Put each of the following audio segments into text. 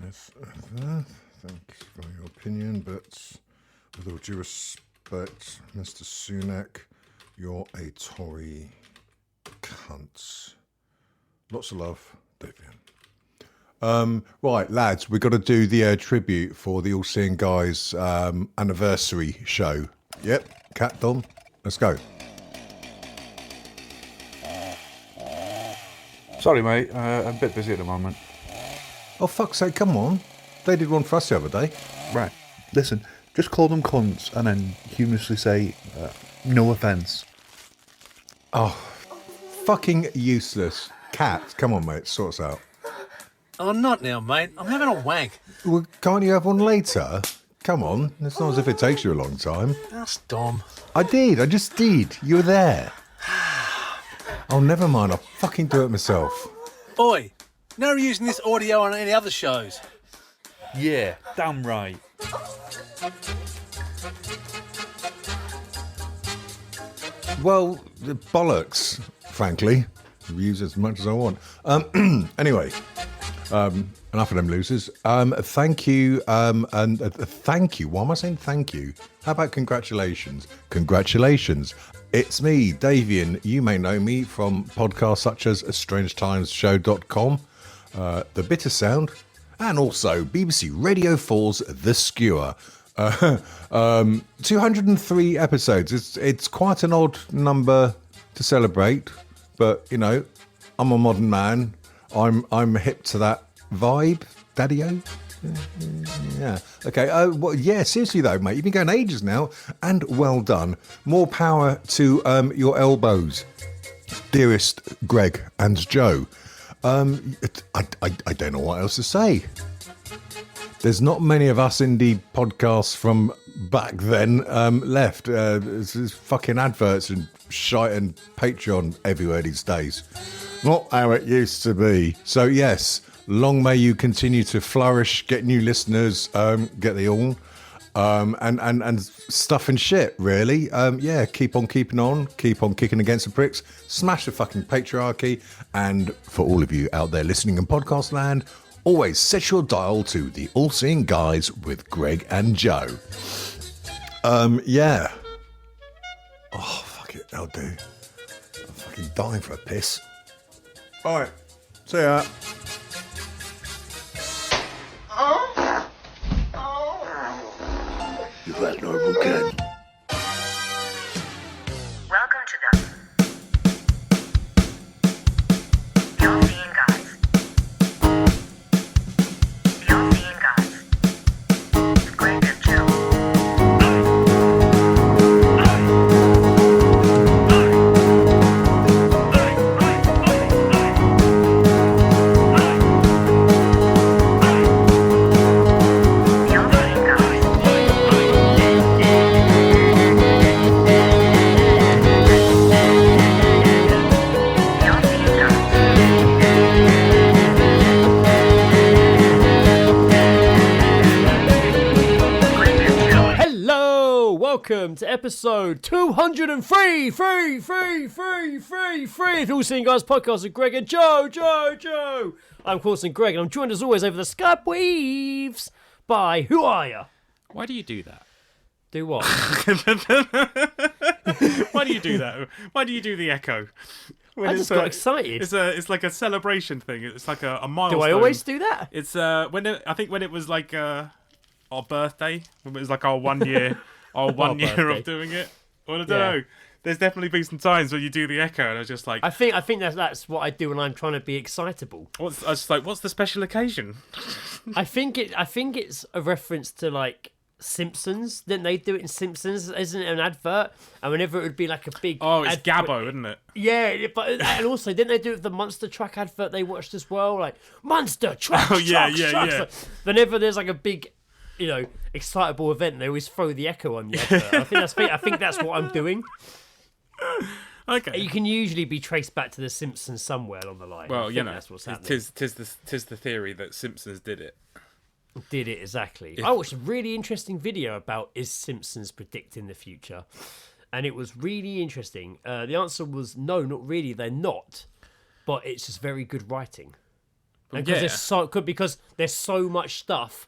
Yes, thanks for your opinion, but with all due respect, Mr. Sunak, you're a Tory cunt. Lots of love, Davian. Right, lads, we've got to do the tribute for the All Seeing Guys anniversary show. Yep, Cat Dom, let's go. Sorry, mate. I'm a bit busy at the moment. Oh, fuck's sake, come on. They did one for us the other day. Right. Listen, just call them cunts and then humorously say, no offence. Oh, fucking useless. Cat, come on, mate, sort us out. Oh, not now, mate. I'm having a wank. Well, can't you have one later? Come on, it's not as if it takes you a long time. That's Dom. I just did. You were there. Oh, never mind, I'll fucking do it myself. Oi, never using this audio on any other shows. Yeah, damn right. Well, the bollocks, frankly. I'll use as much as I want. Anyway, enough of them losers. Thank you, and thank you. Why am I saying thank you? How about congratulations? Congratulations. It's me, Davian. You may know me from podcasts such as strangetimesshow.com, The Bitter Sound, and also BBC Radio 4's The Skewer. 203 episodes. It's quite an odd number to celebrate, but you know, I'm a modern man. I'm hip to that vibe, Daddy-o. Yeah. Okay. Well, yeah. Seriously though, mate, you've been going ages now, and well done. More power to your elbows, dearest Greg and Joe. I don't know what else to say. There's not many of us indie podcasts from back then left. There's fucking adverts and shite and Patreon everywhere these days. Not how it used to be. So yes, long may you continue to flourish, get new listeners, get the all, and stuff and shit, really. Yeah, keep on keeping on, keep on kicking against the pricks, smash the fucking patriarchy, and for all of you out there listening in podcast land, always set your dial to the All Seeing Guys with Greg and Joe. Yeah. Oh, fuck it, I'll do. I'm fucking dying for a piss. All right, see ya. You've got normal cat. Welcome to the All Seeing Guys. The All Seeing Guys. With Greg and Joe. The All Seeing Guys. The All Seeing Guys. Greg and Joe. Hello, welcome to episode 203, of the All Seeing Guys podcast with Greg and Joe. I'm Coulson Greg, and I'm joined as always over the Skype waves by Who Are Ya? Why do you do that? Do what? Why do you do that? Why do you do the echo? When I just got excited. It's like a celebration thing. It's like a milestone. Do I always do that? It's I think when it was like our birthday, when it was like our 1 year, one year birthday. of doing it. Well, I don't know. There's definitely been some times where you do the echo, and I was just like, I think that's what I do when I'm trying to be excitable. I was just like, what's the special occasion? I think it's a reference to like Simpsons. Didn't they do it in Simpsons? Isn't it an advert? And whenever it would be like a big It's Gabbo, isn't it? Yeah, but and also didn't they do it with the Monster Truck advert they watched as well? Like Monster Truck. Oh, yeah. So whenever there's like a big, excitable event, they always throw the echo on the advert. I think that's what I'm doing. Okay. You can usually be traced back to the Simpsons somewhere along the line. Well, that's what's happening. Tis the theory that Simpsons did it. Did it exactly. I watched a really interesting video about is Simpsons predicting the future, and it was really interesting. The answer was no, not really. They're not, but it's just very good writing. Because there's so much stuff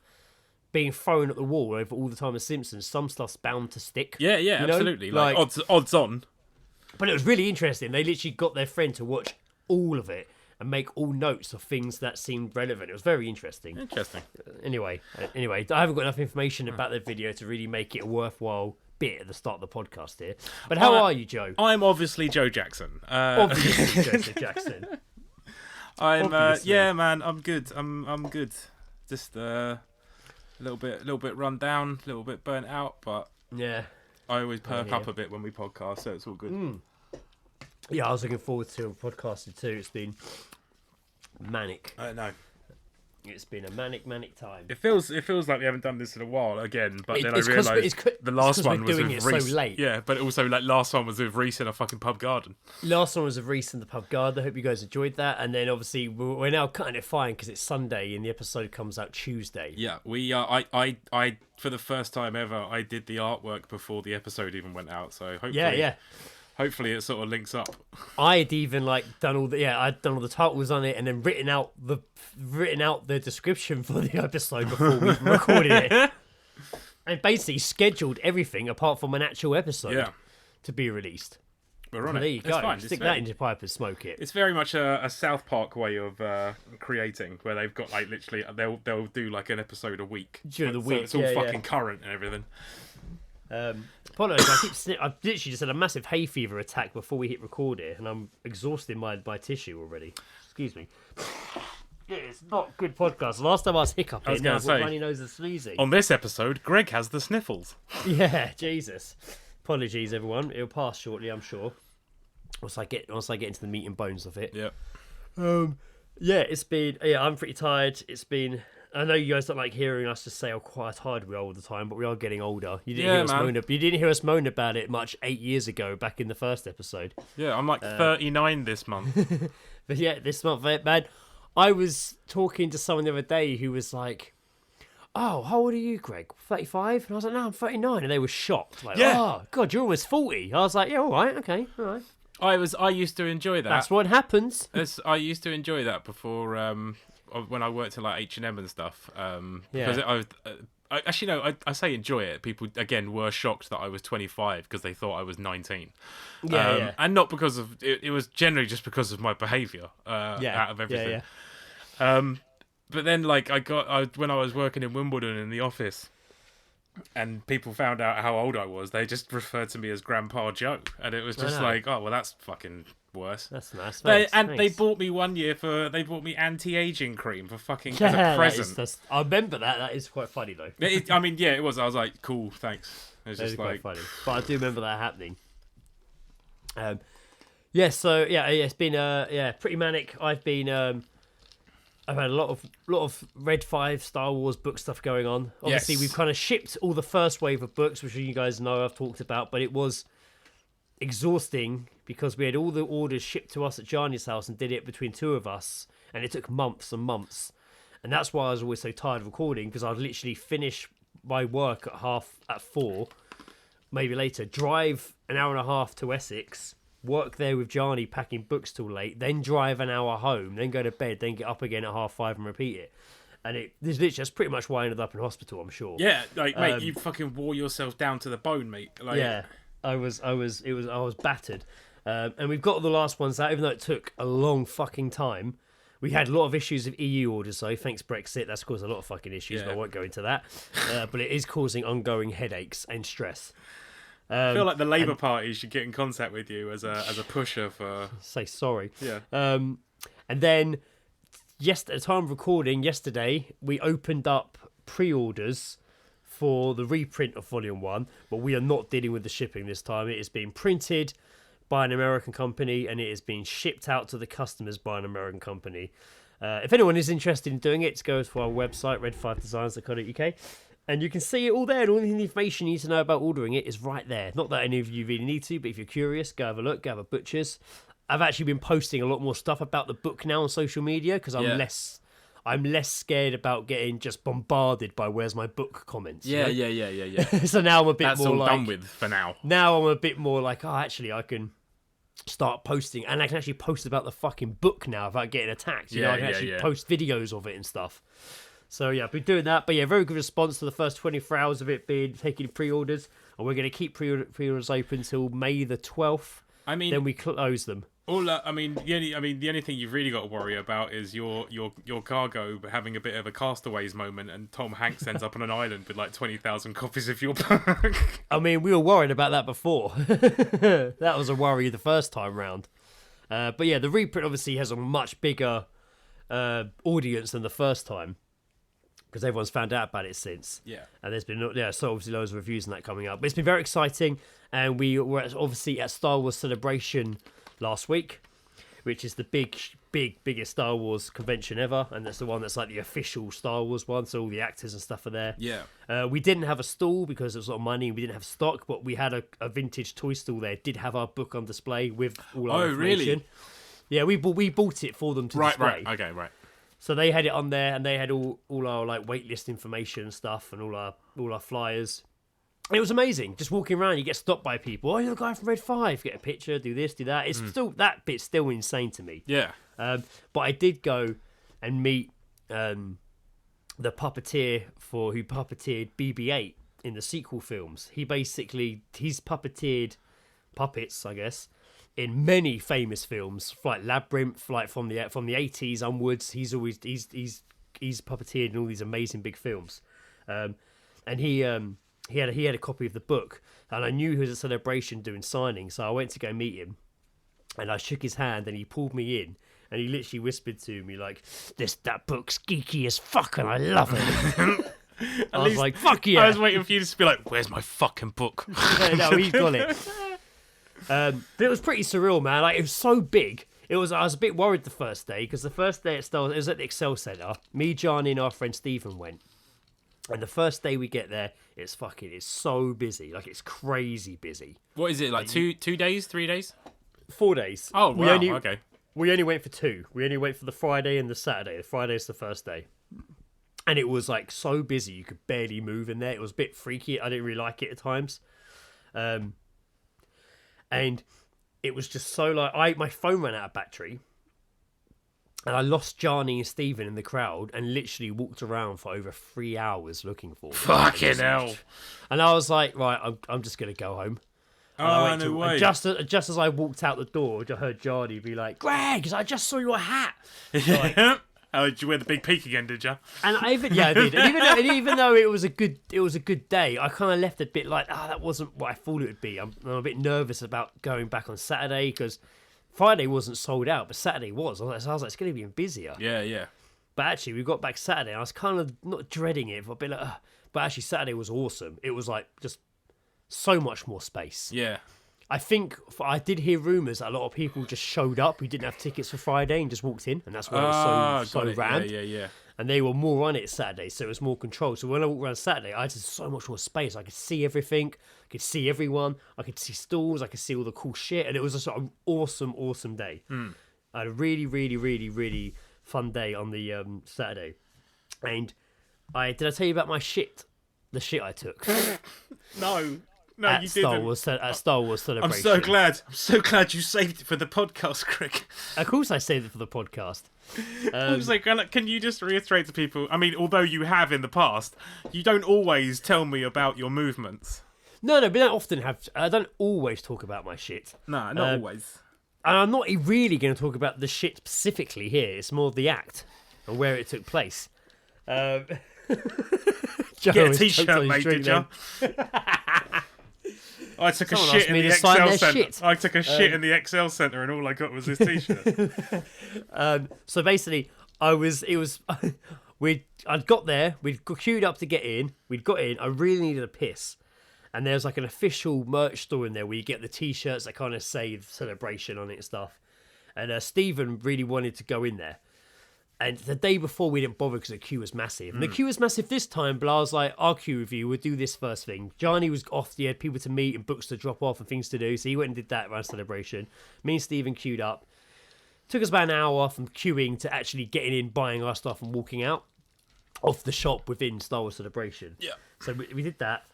being thrown at the wall over all the time of Simpsons. Some stuff's bound to stick. Yeah, you know? absolutely. Like odds on. But it was really interesting. They literally got their friend to watch all of it and make all notes of things that seemed relevant. It was very interesting. Anyway, I haven't got enough information about the video to really make it a worthwhile bit at the start of the podcast here. But how are you, Joe? I'm obviously Joe Jackson. Obviously, Joseph Jackson. Yeah, man. I'm good. I'm good. Just a little bit run down, a little bit burnt out, but yeah, I always perk up a bit when we podcast, so it's all good. Yeah, I was looking forward to podcasting too. It's been manic. I know. It's been a manic time. It feels like we haven't done this in a while again, but then I it's 'cause- realised the last one was doing with it Reese. so late. Yeah, but also like last one was with Reese in a fucking pub garden. Last one was of Reese in the pub garden. I hope you guys enjoyed that. And then obviously we're now cutting it fine because it's Sunday and the episode comes out Tuesday. Yeah, we I for the first time ever I did the artwork before the episode even went out. So hopefully, hopefully it sort of links up. I'd even I'd done all the titles on it and then written out the description for the episode before we recorded it. And basically scheduled everything apart from an actual episode to be released. We're on There it. you It's go. fine. Stick that into your pipe and smoke it. It's very much a South Park way of creating, where they've got like literally they'll do like an episode a week During the So week, it's all yeah, fucking current and everything. Apologies, I've literally just had a massive hay fever attack before we hit record here, and I'm exhausting my tissue already. Excuse me. It's not good podcast. Last time I was hiccuping, I was now gonna I've got say, runny nose and sneezing. On this episode, Greg has the sniffles. Yeah, Jesus. Apologies, everyone. It'll pass shortly, I'm sure. Once I get into the meat and bones of it. Yeah. Yeah, it's been. Yeah, I'm pretty tired. It's been. I know you guys don't like hearing us just say how quite tired we are all the time, but we are getting older. You didn't hear us moan about it much 8 years ago, back in the first episode. Yeah, I'm like 39 this month. But yeah, this month, man, I was talking to someone the other day who was like, "Oh, how old are you, Greg? 35?" And I was like, "No, I'm 39." And they were shocked. Like, Yeah. "Oh, God, you're almost 40." I was like, "Yeah, all right, okay, all right." I used to enjoy that. That's what happens. I used to enjoy that before when I worked at like H&M and stuff. Because I say enjoy it. People again were shocked that I was 25 because they thought I was 19. Yeah. And not because of it was generally just because of my behaviour out of everything. But then like when I was working in Wimbledon in the office, and people found out how old I was, they just referred to me as Grandpa Joe, and it was just like, oh well, that's fucking worse. That's nice. They bought me one year they bought me anti-aging cream for fucking as a present. I remember that. That is quite funny though. It was. I was like, cool, thanks. It was That is just quite like, funny. But I do remember that happening. It's been pretty manic. I've had a lot of Red 5 Star Wars book stuff going on. Obviously, Yes. we've kind of shipped all the first wave of books, which you guys know I've talked about, but it was exhausting because we had all the orders shipped to us at Johnny's house and did it between two of us, and it took months and months. And that's why I was always so tired of recording, because I'd literally finish my work at 4, maybe later, drive an hour and a half to Essex, work there with Johnny packing books till late, then drive an hour home, then go to bed, then get up again at 5:30 and repeat it. And that's pretty much why I ended up in hospital, I'm sure. yeah, like mate, you fucking wore yourself down to the bone, mate. Like, Yeah, I was battered. And we've got the last ones out, even though it took a long fucking time. We had a lot of issues with EU orders, though. Thanks Brexit, that's caused a lot of fucking issues, but I won't go into that. But it is causing ongoing headaches and stress. I feel like the Labour Party should get in contact with you as a pusher for. Say sorry. Yeah. And then, at the time of recording yesterday, we opened up pre-orders for the reprint of Volume 1, but we are not dealing with the shipping this time. It is being printed by an American company, and it is being shipped out to the customers by an American company. If anyone is interested in doing it, go to our website, red5designs.co.uk, and you can see it all there, and all the information you need to know about ordering it is right there. Not that any of you really need to, but if you're curious, go have a look, go have a butcher's. I've actually been posting a lot more stuff about the book now on social media, because I'm less scared about getting just bombarded by "where's my book" comments. Yeah. So now I'm a bit That's more all like, done with for now. now I'm a bit more like, oh, actually, I can start posting, and I can actually post about the fucking book now without getting attacked. You know, I can actually post videos of it and stuff. So yeah, I've been doing that. But yeah, very good response to the first 24 hours of it being taking pre-orders, and we're going to keep pre-orders open until May the 12th. I mean, then we close them. The only thing you've really got to worry about is your cargo having a bit of a Castaways moment, and Tom Hanks ends up on an island with like 20,000 copies of your book. I mean, we were worried about that before. That was a worry the first time round. But yeah, the reprint obviously has a much bigger audience than the first time, because everyone's found out about it since. Yeah. And there's been so obviously loads of reviews and that coming up. But it's been very exciting, and we were obviously at Star Wars Celebration last week, which is the biggest Star Wars convention ever, and that's the one that's like the official Star Wars one, so all the actors and stuff are there. Yeah. We didn't have a stall because there was a lot of money and we didn't have stock, but we had a vintage toy stall there. It did have our book on display with all our information. Really? Yeah, we bought it for them to display. Right, okay, right. So they had it on there, and they had all our like waitlist information and stuff, and all our flyers. And it was amazing. Just walking around, you get stopped by people. Oh, you're the guy from Red 5. Get a picture, do this, do that. It's still, that bit's still insane to me. Yeah. But I did go and meet the puppeteer who puppeteered BB-8 in the sequel films. He's puppeteered puppets, I guess, in many famous films, like Labyrinth, like from the 80s onwards. He's puppeteered in all these amazing big films, and he had a copy of the book, and I knew he was at Celebration doing signings, so I went to go meet him, and I shook his hand, and he pulled me in, and he literally whispered to me like, "That book's geeky as fuck, and I love it." I was like, "Fuck yeah!" I was waiting for you to be like, "Where's my fucking book?" No, he's got it. But it was pretty surreal, man. Like, it was so big. I was a bit worried the first day, because the first day it was at the Excel Centre. Me, Johnny, and our friend Stephen went. And the first day we get there, it's so busy. Like, it's crazy busy. What is it, like 2 days, 3 days? 4 days. Oh, wow, okay. We only went for 2. We only went for the Friday and the Saturday. The Friday's the first day. And it was, like, so busy, you could barely move in there. It was a bit freaky. I didn't really like it at times. And it was just so, like, my phone ran out of battery. And I lost Johnny and Stephen in the crowd, and literally walked around for over 3 hours looking for them. Fucking hell. And I was like, right, I'm just going to go home. And no way. Just as I walked out the door, I heard Johnny be like, "Greg, I just saw your hat." Like, oh, did you wear the big peak again, did you? And I did. And even though it was a good day, I kind of left a bit like, that wasn't what I thought it would be. I'm a bit nervous about going back on Saturday, because Friday wasn't sold out, but Saturday was. I was like, it's going to be even busier. Yeah. But actually, we got back Saturday, and I was kind of not dreading it, but a bit like, but actually, Saturday was awesome. It was like just so much more space. Yeah. I think I did hear rumours that a lot of people just showed up who didn't have tickets for Friday and just walked in, and that's why it was so rammed. Yeah. And they were more on it Saturday, so it was more control. So when I walked around Saturday, I had so much more space. I could see everything, I could see everyone, I could see stalls, I could see all the cool shit, and it was just an awesome day. I had a really, really, really, really fun day on the Saturday. And did I tell you about my shit? The shit I took. No, you didn't. At Star Wars Celebration. I'm so glad you saved it for the podcast, Crick. Of course I saved it for the podcast. I was like, can you just reiterate to people, I mean, although you have in the past, you don't always tell me about your movements. No, we don't often have... I don't always talk about my shit. No, not always. And I'm not really going to talk about the shit specifically here. It's more the act and where it took place. Get a t-shirt, mate, did you? I took a shit in the Excel Centre. I took a shit in the Excel Centre, and all I got was this t-shirt. So basically, I'd got there. We'd queued up to get in. We'd got in. I really needed a piss, and there's like an official merch store in there where you get the t-shirts that kind of say the Celebration on it and stuff. And Stephen really wanted to go in there. And the day before, we didn't bother because the queue was massive. And the queue was massive this time, but I was like, our queue review, we'll do this first thing. Johnny was off, he had people to meet and books to drop off and things to do, so he went and did that around Celebration. Me and Stephen queued up. Took us about an hour from queuing to actually getting in, buying our stuff and walking out of the shop within Star Wars Celebration. Yeah. So we did that.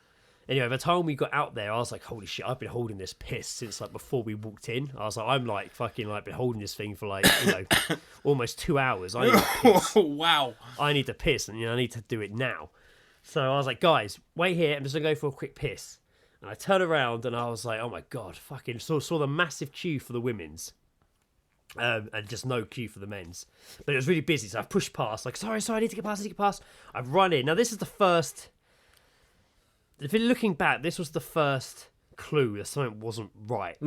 Anyway, by the time we got out there, I was like, holy shit, I've been holding this piss since like before we walked in. I was like, I'm like fucking like been holding this thing for like, almost 2 hours. I need to piss. Wow. I need to piss, and I need to do it now. So I was like, guys, wait here. I'm just going to go for a quick piss. And I turned around and I was like, oh my God, fucking saw the massive queue for the women's. And just no queue for the men's. But it was really busy, so I pushed past, like, sorry, I need to get past. I've run in. Now, this is the first... If you're looking back, this was the first clue that something wasn't right.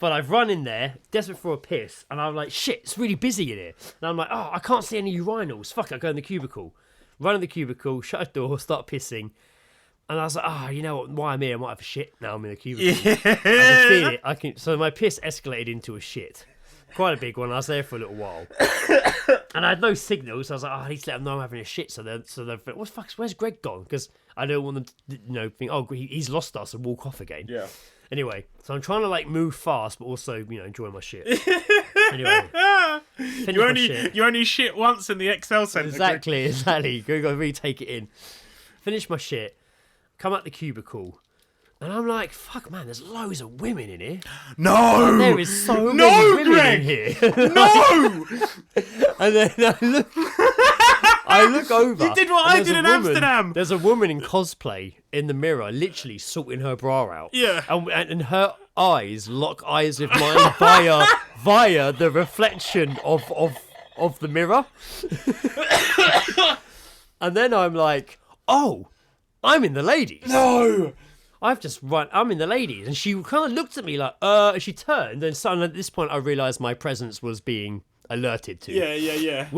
But I've run in there, desperate for a piss, and I'm like, shit, it's really busy in here. And I'm like, oh, I can't see any urinals. Fuck it, I go in the cubicle. Run in the cubicle, shut the door, start pissing. And I was like, you know what, why I'm here, I might have a shit now I'm in the cubicle. Yeah. I can feel it. So my piss escalated into a shit. Quite a big one. I was there for a little while. And I had no signal, so I was like, I need to let them know I'm having a shit. So they're where's Greg gone? Because I don't want them to, think, he's lost us and walk off again. Yeah. Anyway, so I'm trying to like move fast, but also, enjoy my shit. Anyway, you only shit once in the Excel Centre. Exactly. You gotta really take it in. Finish my shit, come out the cubicle, and I'm like, fuck, man, there's loads of women in here. No! And there is so many women Greg! in here. No! And then I look over. You did what I did in Amsterdam. There's a woman in cosplay in the mirror, literally sorting her bra out. Yeah. And her eyes lock eyes with mine via the reflection of the mirror. And then I'm like, oh, I'm in the ladies. No! I'm in the ladies. And she kind of looked at me like, she turned, and suddenly at this point I realised my presence was being alerted to. Yeah.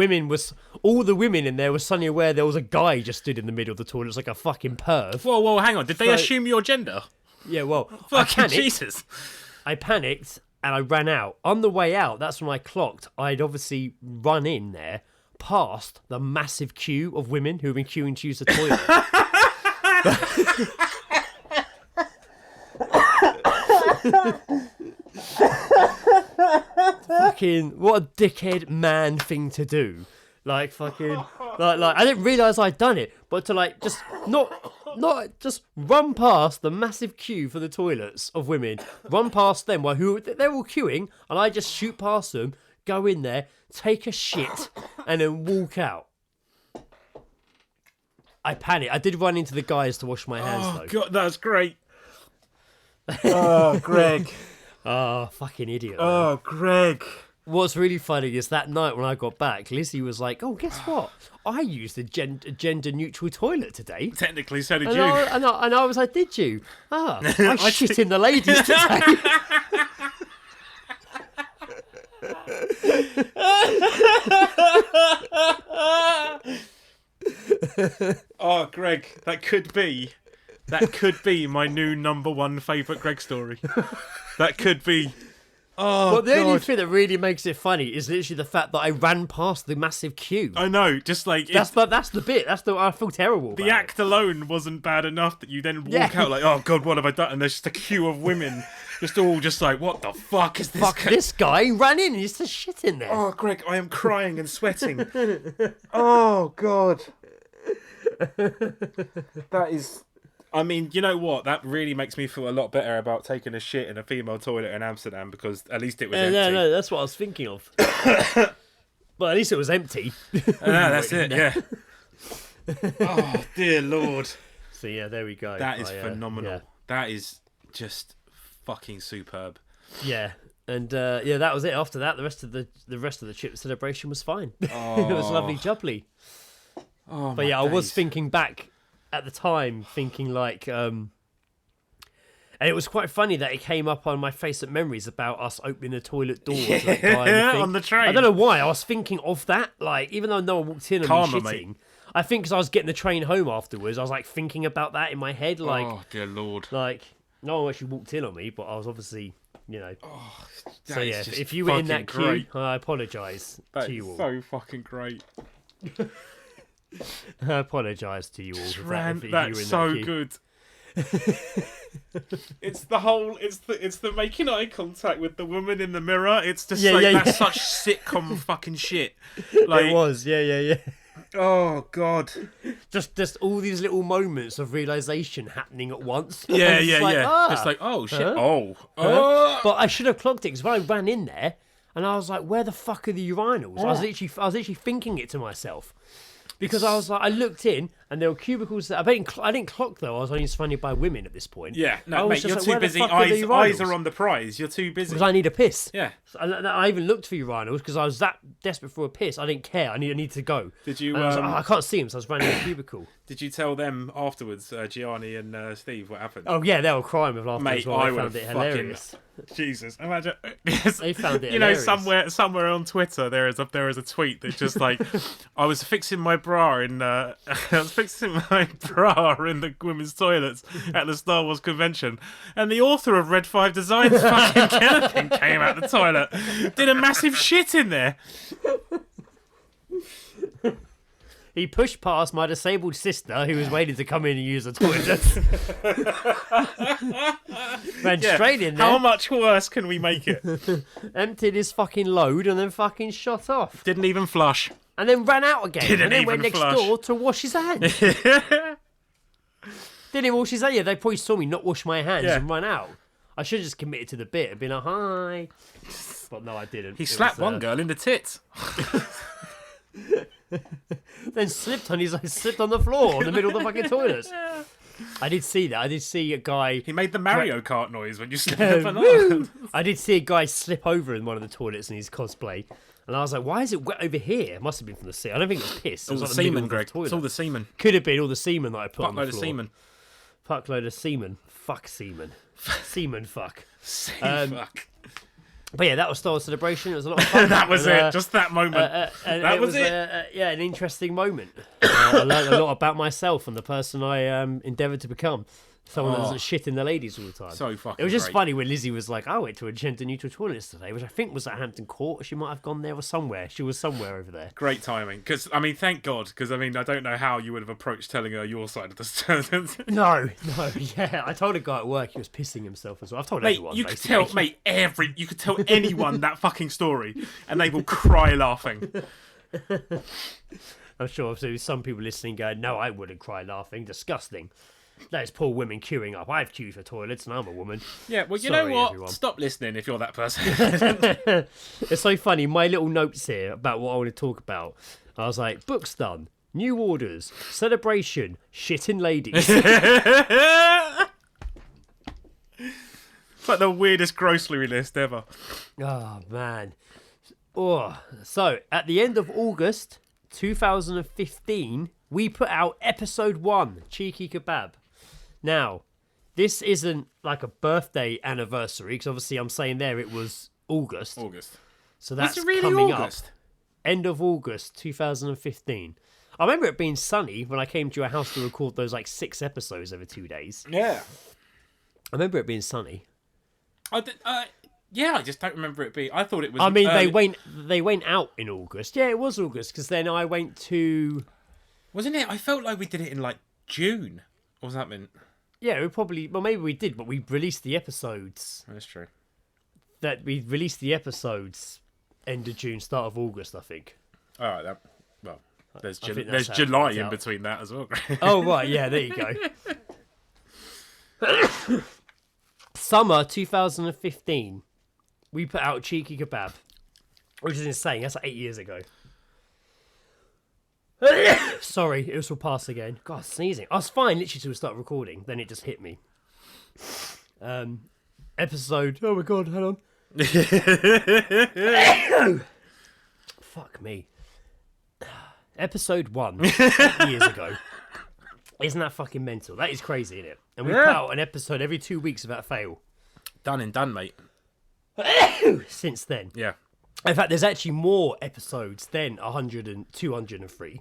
All the women in there were suddenly aware there was a guy just stood in the middle of the toilet. It was like a fucking perv. Whoa, hang on. Did they assume your gender? Yeah, well, Fucking Jesus. I panicked and I ran out. On the way out, that's when I clocked I'd obviously run in there past the massive queue of women who have been queuing to use the toilet. Fucking what a dickhead man thing to do. Like fucking like I didn't realise I'd done it, but to like just not just run past the massive queue for the toilets of women, run past them they're all queuing, and I just shoot past them, go in there, take a shit, and then walk out. I panicked. I did run into the guys to wash my hands though. God, that's great. Oh, Greg. Oh, fucking idiot. Oh, Greg. What's really funny is that night when I got back, Lizzie was like, oh, guess what? I used a gender-neutral toilet today. Technically, so did you. And I was like, did you? I shit in the ladies today. Oh, Greg, that could be my new number one favourite Greg story. That could be. Oh, but the God. only thing that really makes it funny is literally the fact that I ran past the massive queue. I know, just like that's the bit. I feel terrible. The act alone wasn't bad enough that you then walk out like, oh God, what have I done? And there's just a queue of women, just like, what the fuck is this? Fuck, this guy ran in and he's just shit in there. Oh, Greg, I am crying and sweating. Oh God, that is. I mean, you know what? That really makes me feel a lot better about taking a shit in a female toilet in Amsterdam because at least it was empty. No, that's what I was thinking of. But at least it was empty. That's it, yeah. Oh, dear Lord. So, yeah, there we go. That is phenomenal. Yeah. That is just fucking superb. Yeah. And, that was it. After that, the rest of the chip celebration was fine. Oh. It was lovely jubbly. Oh, but, yeah, days. I was thinking back at the time, thinking like... and it was quite funny that it came up on my Facebook memories about us opening the toilet door to like, on the train. I don't know why. I was thinking of that. Like, even though no one walked in and was shitting, mate. I think because I was getting the train home afterwards, I was like thinking about that in my head. Like, oh dear Lord! Like, no one actually walked in on me, but I was obviously, Oh, so yeah, if you were in that queue, I apologise to you all. So fucking great. I apologise to you all. That's so good. It's the making eye contact with the woman in the mirror. It's just that's such sitcom fucking shit. Like, it was, yeah. Oh God. Just all these little moments of realization happening at once. Yeah, And it's yeah, like, yeah. It's like, oh shit. Huh? Oh. But I should have clocked it because when I ran in there, and I was like, "Where the fuck are the urinals?" I was literally thinking it to myself. Because I was like, I looked in and there were cubicles that I didn't clock though. I was only surrounded by women at this point. Yeah, I no, was mate, just you're like, too where the busy. fuck are the Eyes urinals? are on the prize. You're too busy. Because I need a piss. Yeah. So I even looked for urinals because I was that desperate for a piss. I didn't care. I need to go. Did you? And I was like, I can't see him, so I was running in the cubicle. Did you tell them afterwards, Gianni and Steve, what happened? Oh yeah, they were crying with laughter Mate, as well. I They would found have it fucking hilarious. Jesus, imagine. They found it You know, hilarious. somewhere on Twitter there is a tweet that's just like, I was fixing my bra in the women's toilets at the Star Wars convention, and the author of Red 5 Designs fucking Kenneth came out the toilet, did a massive shit in there. He pushed past my disabled sister who was waiting to come in and use the toilet. Went straight in there. How much worse can we make it? Emptied his fucking load and then fucking shot off. Didn't even flush. And then ran out again. Didn't and then even went next flush. door to wash his hands. Didn't even wash his hands. Yeah, they probably saw me not wash my hands Yeah. and run out. I should have just committed to the bit and been like, hi. But no, I didn't. He It slapped was, one girl in the tits. Then slipped on the floor in the middle of the fucking toilets. I did see that. I did see a guy. He made the Mario Kart noise when you slipped up and on. I did see a guy slip over in one of the toilets in his cosplay. And I was like, why is it wet over here? It must have been from the sea. I don't think it was piss. It All was the like middle semen, of the Greg. toilet. It's all the semen. Could have been all the semen that I put on the Fuckload of floor. semen. Fuckload of semen. Fuck semen. Semen fuck. Fuck. But yeah, that was Star Wars Celebration. It was a lot of fun. That was And, it. Just that moment. and that it was it. Yeah, an interesting moment. I learned a lot about myself and the person I endeavoured to become. Someone that doesn't shit in the ladies all the time. So fucking It was just great. funny when Lizzie was like, I went to a gender-neutral toilets today, which I think was at Hampton Court. She might have gone there or somewhere. She was somewhere over there. Great timing. Because, I mean, thank God. Because, I mean, I don't know how you would have approached telling her your side of the story. No, yeah. I told a guy at work he was pissing himself as well. I've told Mate, everyone, you could basically. tell, you could tell anyone that fucking story, and they will cry laughing. I'm sure so some people listening go, no, I wouldn't cry laughing. Disgusting. Those poor women queuing up. I've queued for toilets and I'm a woman. Yeah, well, you Sorry, know what? everyone. Stop listening if you're that person. It's so funny. My little notes here about what I want to talk about. I was like, books done, new orders, celebration, shitting ladies. It's like the weirdest grocery list ever. Oh, man. Oh, so, at the end of August 2015, we put out episode 1, Cheeky Kebab. Now, this isn't like a birthday anniversary, because obviously I'm saying there it was August. So that's Was it really coming August? up. End of August 2015. I remember it being sunny when I came to your house to record those like 6 episodes over 2 days. Yeah. I remember it being sunny. Yeah, I just don't remember it being. I thought it was. I mean, early. they went out in August. Yeah, it was August because then I went to. Wasn't it? I felt like we did it in like June. What was that meant? Yeah, we probably. Well, maybe we did, but we released the episodes. That's true. We released the episodes end of June, start of August, I think. All right. Well, there's I think there's that's how it July works in out. between that as well. Oh right, yeah, there you go. Summer 2015, we put out Cheeky Kebab, which is insane. That's like 8 years ago. Sorry, it was will pass again. God, sneezing. I was fine literally till we started recording. Then it just hit me. Episode. Oh my god, hang on. Fuck me. Episode 1, 8 years ago. Isn't that fucking mental? That is crazy, isn't it? And we put out an episode every 2 weeks without fail. Done and done, mate. Since then. Yeah. In fact, there's actually more episodes than 100 and 203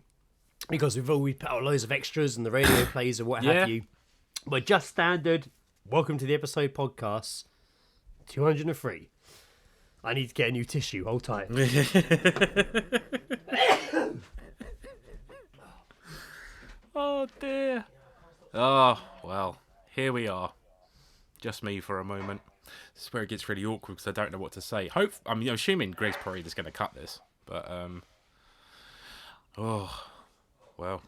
because we've always put out loads of extras and the radio plays and what have you. But just standard, welcome to the episode podcast, 203. I need to get a new tissue, hold tight. Oh dear. Oh well, here we are. Just me for a moment. This is where it gets really awkward because I don't know what to say. I'm assuming Greg's probably just going to cut this, but well,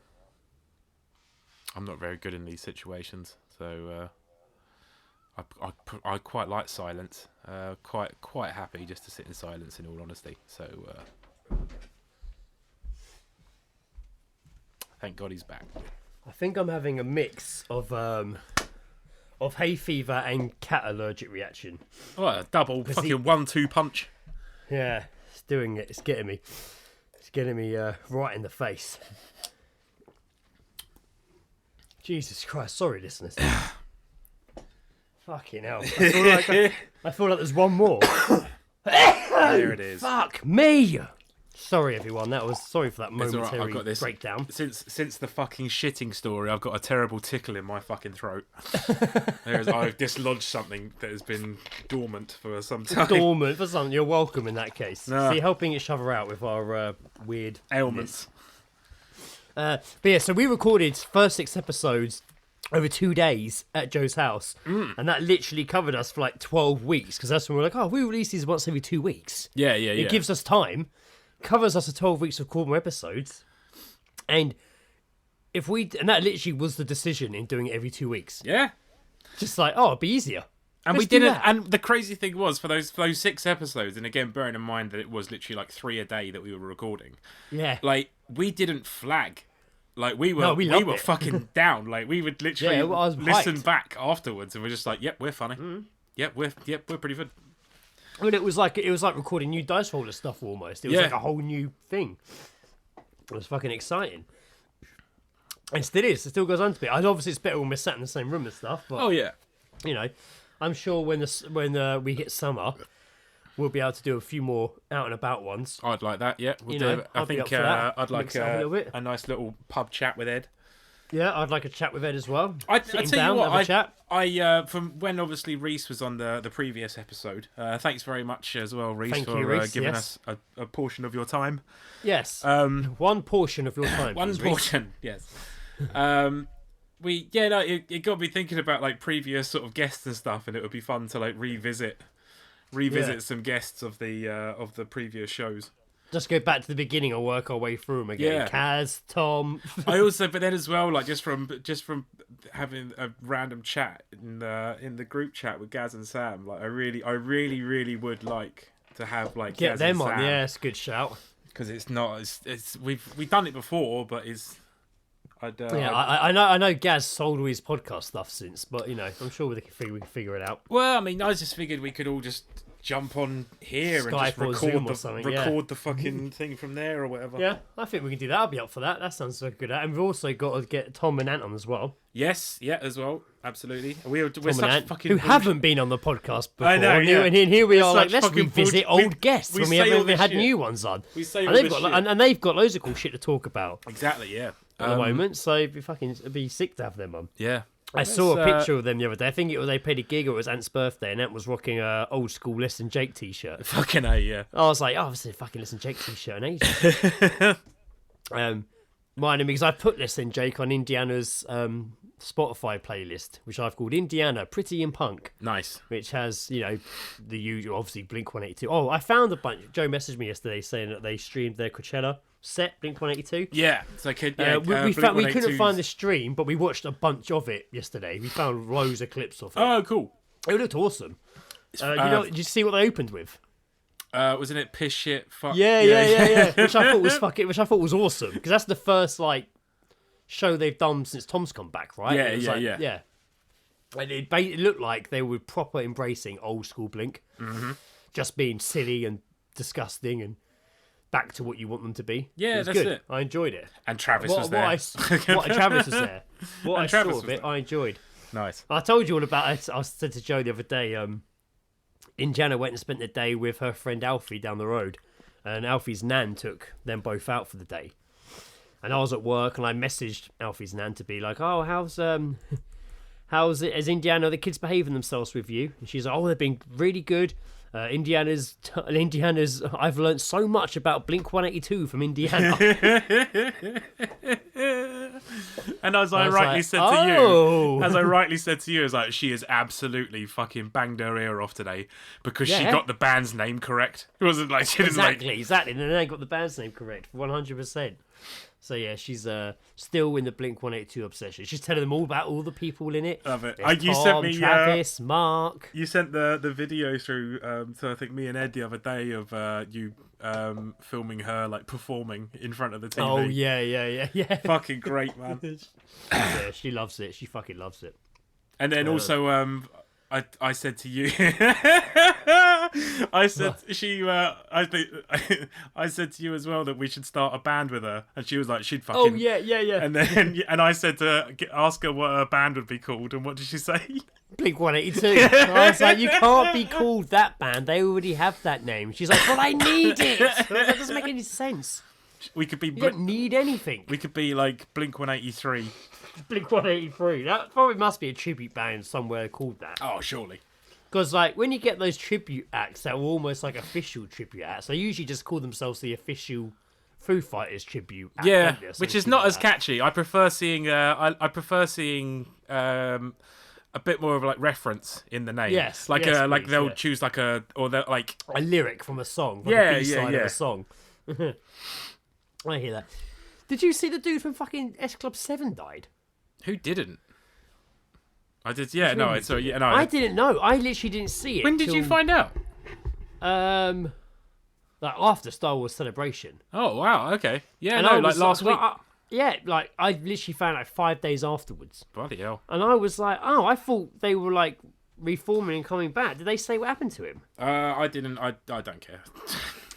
I'm not very good in these situations, so I quite like silence. Quite happy just to sit in silence, in all honesty. So thank God he's back. I think I'm having a mix of hay fever and cat allergic reaction. Oh, a double fucking 1-2 punch. Yeah, it's doing it. It's getting me. It's getting me right in the face. Jesus Christ! Sorry, listeners. Fucking hell! I feel like there's one more. There it is. Fuck me! Sorry, everyone. Sorry for that It's all right, momentary I've got this. breakdown. Since the fucking shitting story, I've got a terrible tickle in my fucking throat. I've dislodged something that has been dormant for some time. Dormant for something. You're welcome in that case. No. See, helping each other out with our weird Ailments. But yeah, so we recorded first 6 episodes over 2 days at Joe's house, and that literally covered us for like 12 weeks, because that's when we're like, oh, we release these once every 2 weeks. Yeah. It gives us time, covers us for 12 weeks of recording more episodes, and and that literally was the decision in doing it every 2 weeks. Yeah. Just like, oh, it'd be easier. And Let's we do didn't. that. And the crazy thing was for those 6 episodes, and again, bearing in mind that it was literally like 3 a day that we were recording. Yeah. Like we didn't flag. Like we were, No, we loved were it. fucking down. Like we would literally Yeah, well, I was listen hyped. back afterwards, and we're just like, "Yep, we're funny. Yep, we're pretty good." I mean, it was like recording new Dice Roller stuff almost. It was Yeah. like a whole new thing. It was fucking exciting. And still is. It still goes on to be. Obviously, it's better when we're sat in the same room and stuff. But Oh yeah, you know, I'm sure when we hit summer, we'll be able to do a few more out and about ones. I'd like that. Yeah, we'll You do know, it. I I'd be think up for that. I'd like Mix it up a little bit. a nice little pub chat with Ed. Yeah, I'd like a chat with Ed as well. I Sit him tell down, you what, have a chat. I from when obviously Reese was on the previous episode. Thanks very much as well, Reese, Thank for you, Reese, giving yes. us a portion of your time. Yes. One portion of your time. One please, Reese. portion, yes. It got me thinking about like previous sort of guests and stuff, and it would be fun to like revisit Yeah. some guests of the previous shows. Just go back to the beginning and work our way through them again. Yeah. Kaz, Tom. I also, but then as well, like just from having a random chat in the group chat with Gaz and Sam, like I really would like to have like Get Gaz them and on. Sam, Yeah, it's a good shout. because we've done it before, but I know Gaz sold all his podcast stuff since, but you know, I'm sure we can figure it out. Well, I mean, I just figured we could all just jump on here and Skype or just Zoom or something, yeah. record the fucking thing from there or whatever. Yeah, I think we can do that. I'll be up for that. That sounds so good. And we've also got to get Tom and Ant on as well. Yes, yeah, as well, absolutely. We're Tom and such Ant, fucking who bullshit. haven't been on the podcast before. I know, yeah. And here we We're are, like, such let's fucking revisit bullshit. old guests we when we say all haven't this had shit. new ones on. We say all and they've this got shit. and they've got loads of cool shit to talk about Exactly, yeah. at the moment. So it'd be sick to have them on. Yeah. I saw a picture of them the other day. I think they played a gig, or it was Ant's birthday, and Ant was rocking a old school Listen Jake t-shirt. Fucking A, yeah. I was like, oh, this is a fucking Listen Jake t-shirt in ages. Mine, because I put Listen Jake on Indiana's Spotify playlist, which I've called Indiana Pretty and Punk, Nice. which has, you know, the usual, obviously, Blink-182. Oh, I found a bunch. Joe messaged me yesterday saying that they streamed their Coachella set, Blink-182. Yeah, it's like We couldn't find the stream, but we watched a bunch of it yesterday. We found loads of clips of it. Oh, cool. It looked awesome. Did you see what they opened with? Wasn't it piss shit? Fuck. Yeah. Which I thought was awesome, because that's the first like show they've done since Tom's come back, right? Yeah, It was yeah. And it looked like they were proper embracing old school Blink, just being silly and disgusting and back to what you want them to be. Yeah, it was that's good. it. I enjoyed it. And Travis was there. Travis was there. What I Travis saw of was it, there. I enjoyed. Nice. I told you all about it. I said to Joe the other day, Indiana went and spent the day with her friend Alfie down the road, and Alfie's nan took them both out for the day. And I was at work, and I messaged Alfie's nan to be like, "Oh, how's it? Is Indiana, the kids behaving themselves with you?" And she's like, "Oh, they've been really good. Indiana's. I've learned so much about Blink-182 from Indiana." And as I rightly said to you, it's like she has absolutely fucking banged her ear off today because she got the band's name correct. It wasn't like she didn't exactly. And then they got the band's name correct, 100%. So yeah, she's still in the Blink-182 obsession. She's telling them all about all the people in it. Love it. There's You Tom, sent me Travis, Mark. You sent the video through to I think me and Ed the other day of you filming her like performing in front of the TV. Oh yeah. Fucking great, man. Yeah, she loves it. She fucking loves it. And then also I said to you, I said to you as well that we should start a band with her, and she was like, she'd fucking. Oh yeah. And I said to ask her what her band would be called, and what did she say? Blink-182. I was like, you can't be called that band. They already have that name. She's like, well, I need it. That doesn't make any sense. We could be. You don't need anything. We could be like Blink-183. Blink-183. That probably must be a tribute band somewhere called that. Oh, surely. Because like when you get those tribute acts that are almost like official tribute acts, they usually just call themselves the official Foo Fighters tribute act. Yeah, which is not as catchy. I prefer seeing. I prefer seeing a bit more of like reference in the name. Yes, like yes, like please, they'll yeah. choose like a lyric from a song. Like Yeah, a B-side yeah. of a song. I hear that. Did you see the dude from fucking S Club 7 died? Who didn't? I did. Yeah, no. Really So yeah, no. I didn't know. I literally didn't see it. When did you till, find out? like after Star Wars Celebration. Oh wow. Okay. Yeah. And no. I Like was last week. I literally found out 5 days afterwards. Bloody hell. And I was like, oh, I thought they were like reforming and coming back. Did they say what happened to him? I didn't. I don't care.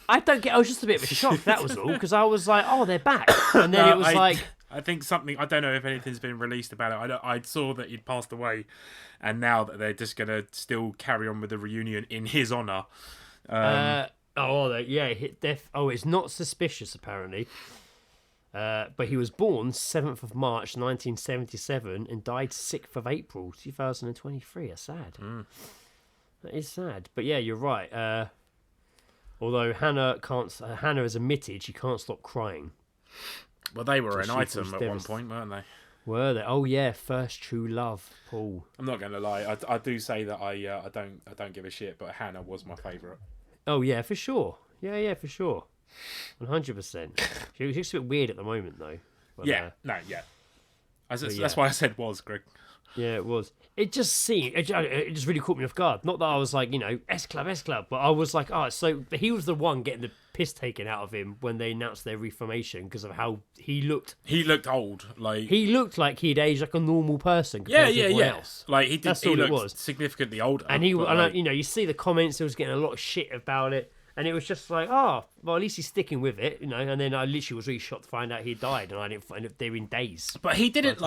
I don't get. I was just a bit of a shock. That was all because I was like, oh, they're back. And then it was like, I think something. I don't know if anything's been released about it. I saw that he'd passed away, and now that they're just gonna still carry on with the reunion in his honor. it's not suspicious apparently. But he was born 7th of March 1977 and died 6th of April 2023. That's sad. That is sad. But yeah, you're right. Although Hannah has admitted she can't stop crying. Well, they were So an she item was at one point, weren't they? Were they? Oh yeah, first true love, Paul. I'm not going to lie. I do say that I don't give a shit, but Hannah was my favourite. Oh yeah, for sure. Yeah, for sure. 100%. She looks a bit weird at the moment though. But, That's why I said was, Greg. Yeah, it was. It just really caught me off guard. Not that I was like, S Club, but I was like, oh, so he was the one getting the piss taken out of him when they announced their reformation because of how he looked. He looked old, like he looked like he'd aged like a normal person. Compared to everyone else. Like he did. That's He all it looked was. significantly older. And you see the comments. He was getting a lot of shit about it. And it was just like, oh, well, at least he's sticking with it, And then I literally was really shocked to find out he died, and I didn't find it there in days. But he didn't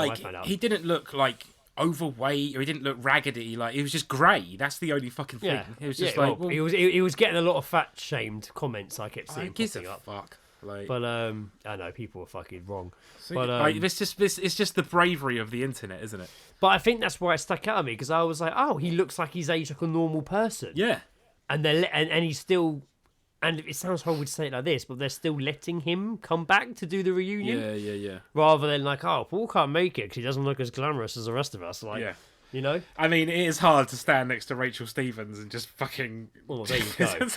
he didn't look like overweight, or he didn't look raggedy. Like he was just grey. That's the only fucking thing. Yeah, It was just like he was getting a lot of fat shamed comments. I kept seeing gives a popping up. fuck. Like, But I know people are fucking wrong. But it's just the bravery of the internet, isn't it? But I think that's why it stuck out at me because I was like, oh, he looks like he's aged like a normal person. Yeah. And and he's still. And it sounds horrible to say it like this, but they're still letting him come back to do the reunion. Yeah. Rather than like, oh, Paul can't make it because he doesn't look as glamorous as the rest of us. Like, yeah. I mean, it is hard to stand next to Rachel Stevens and just fucking. Well, there you go.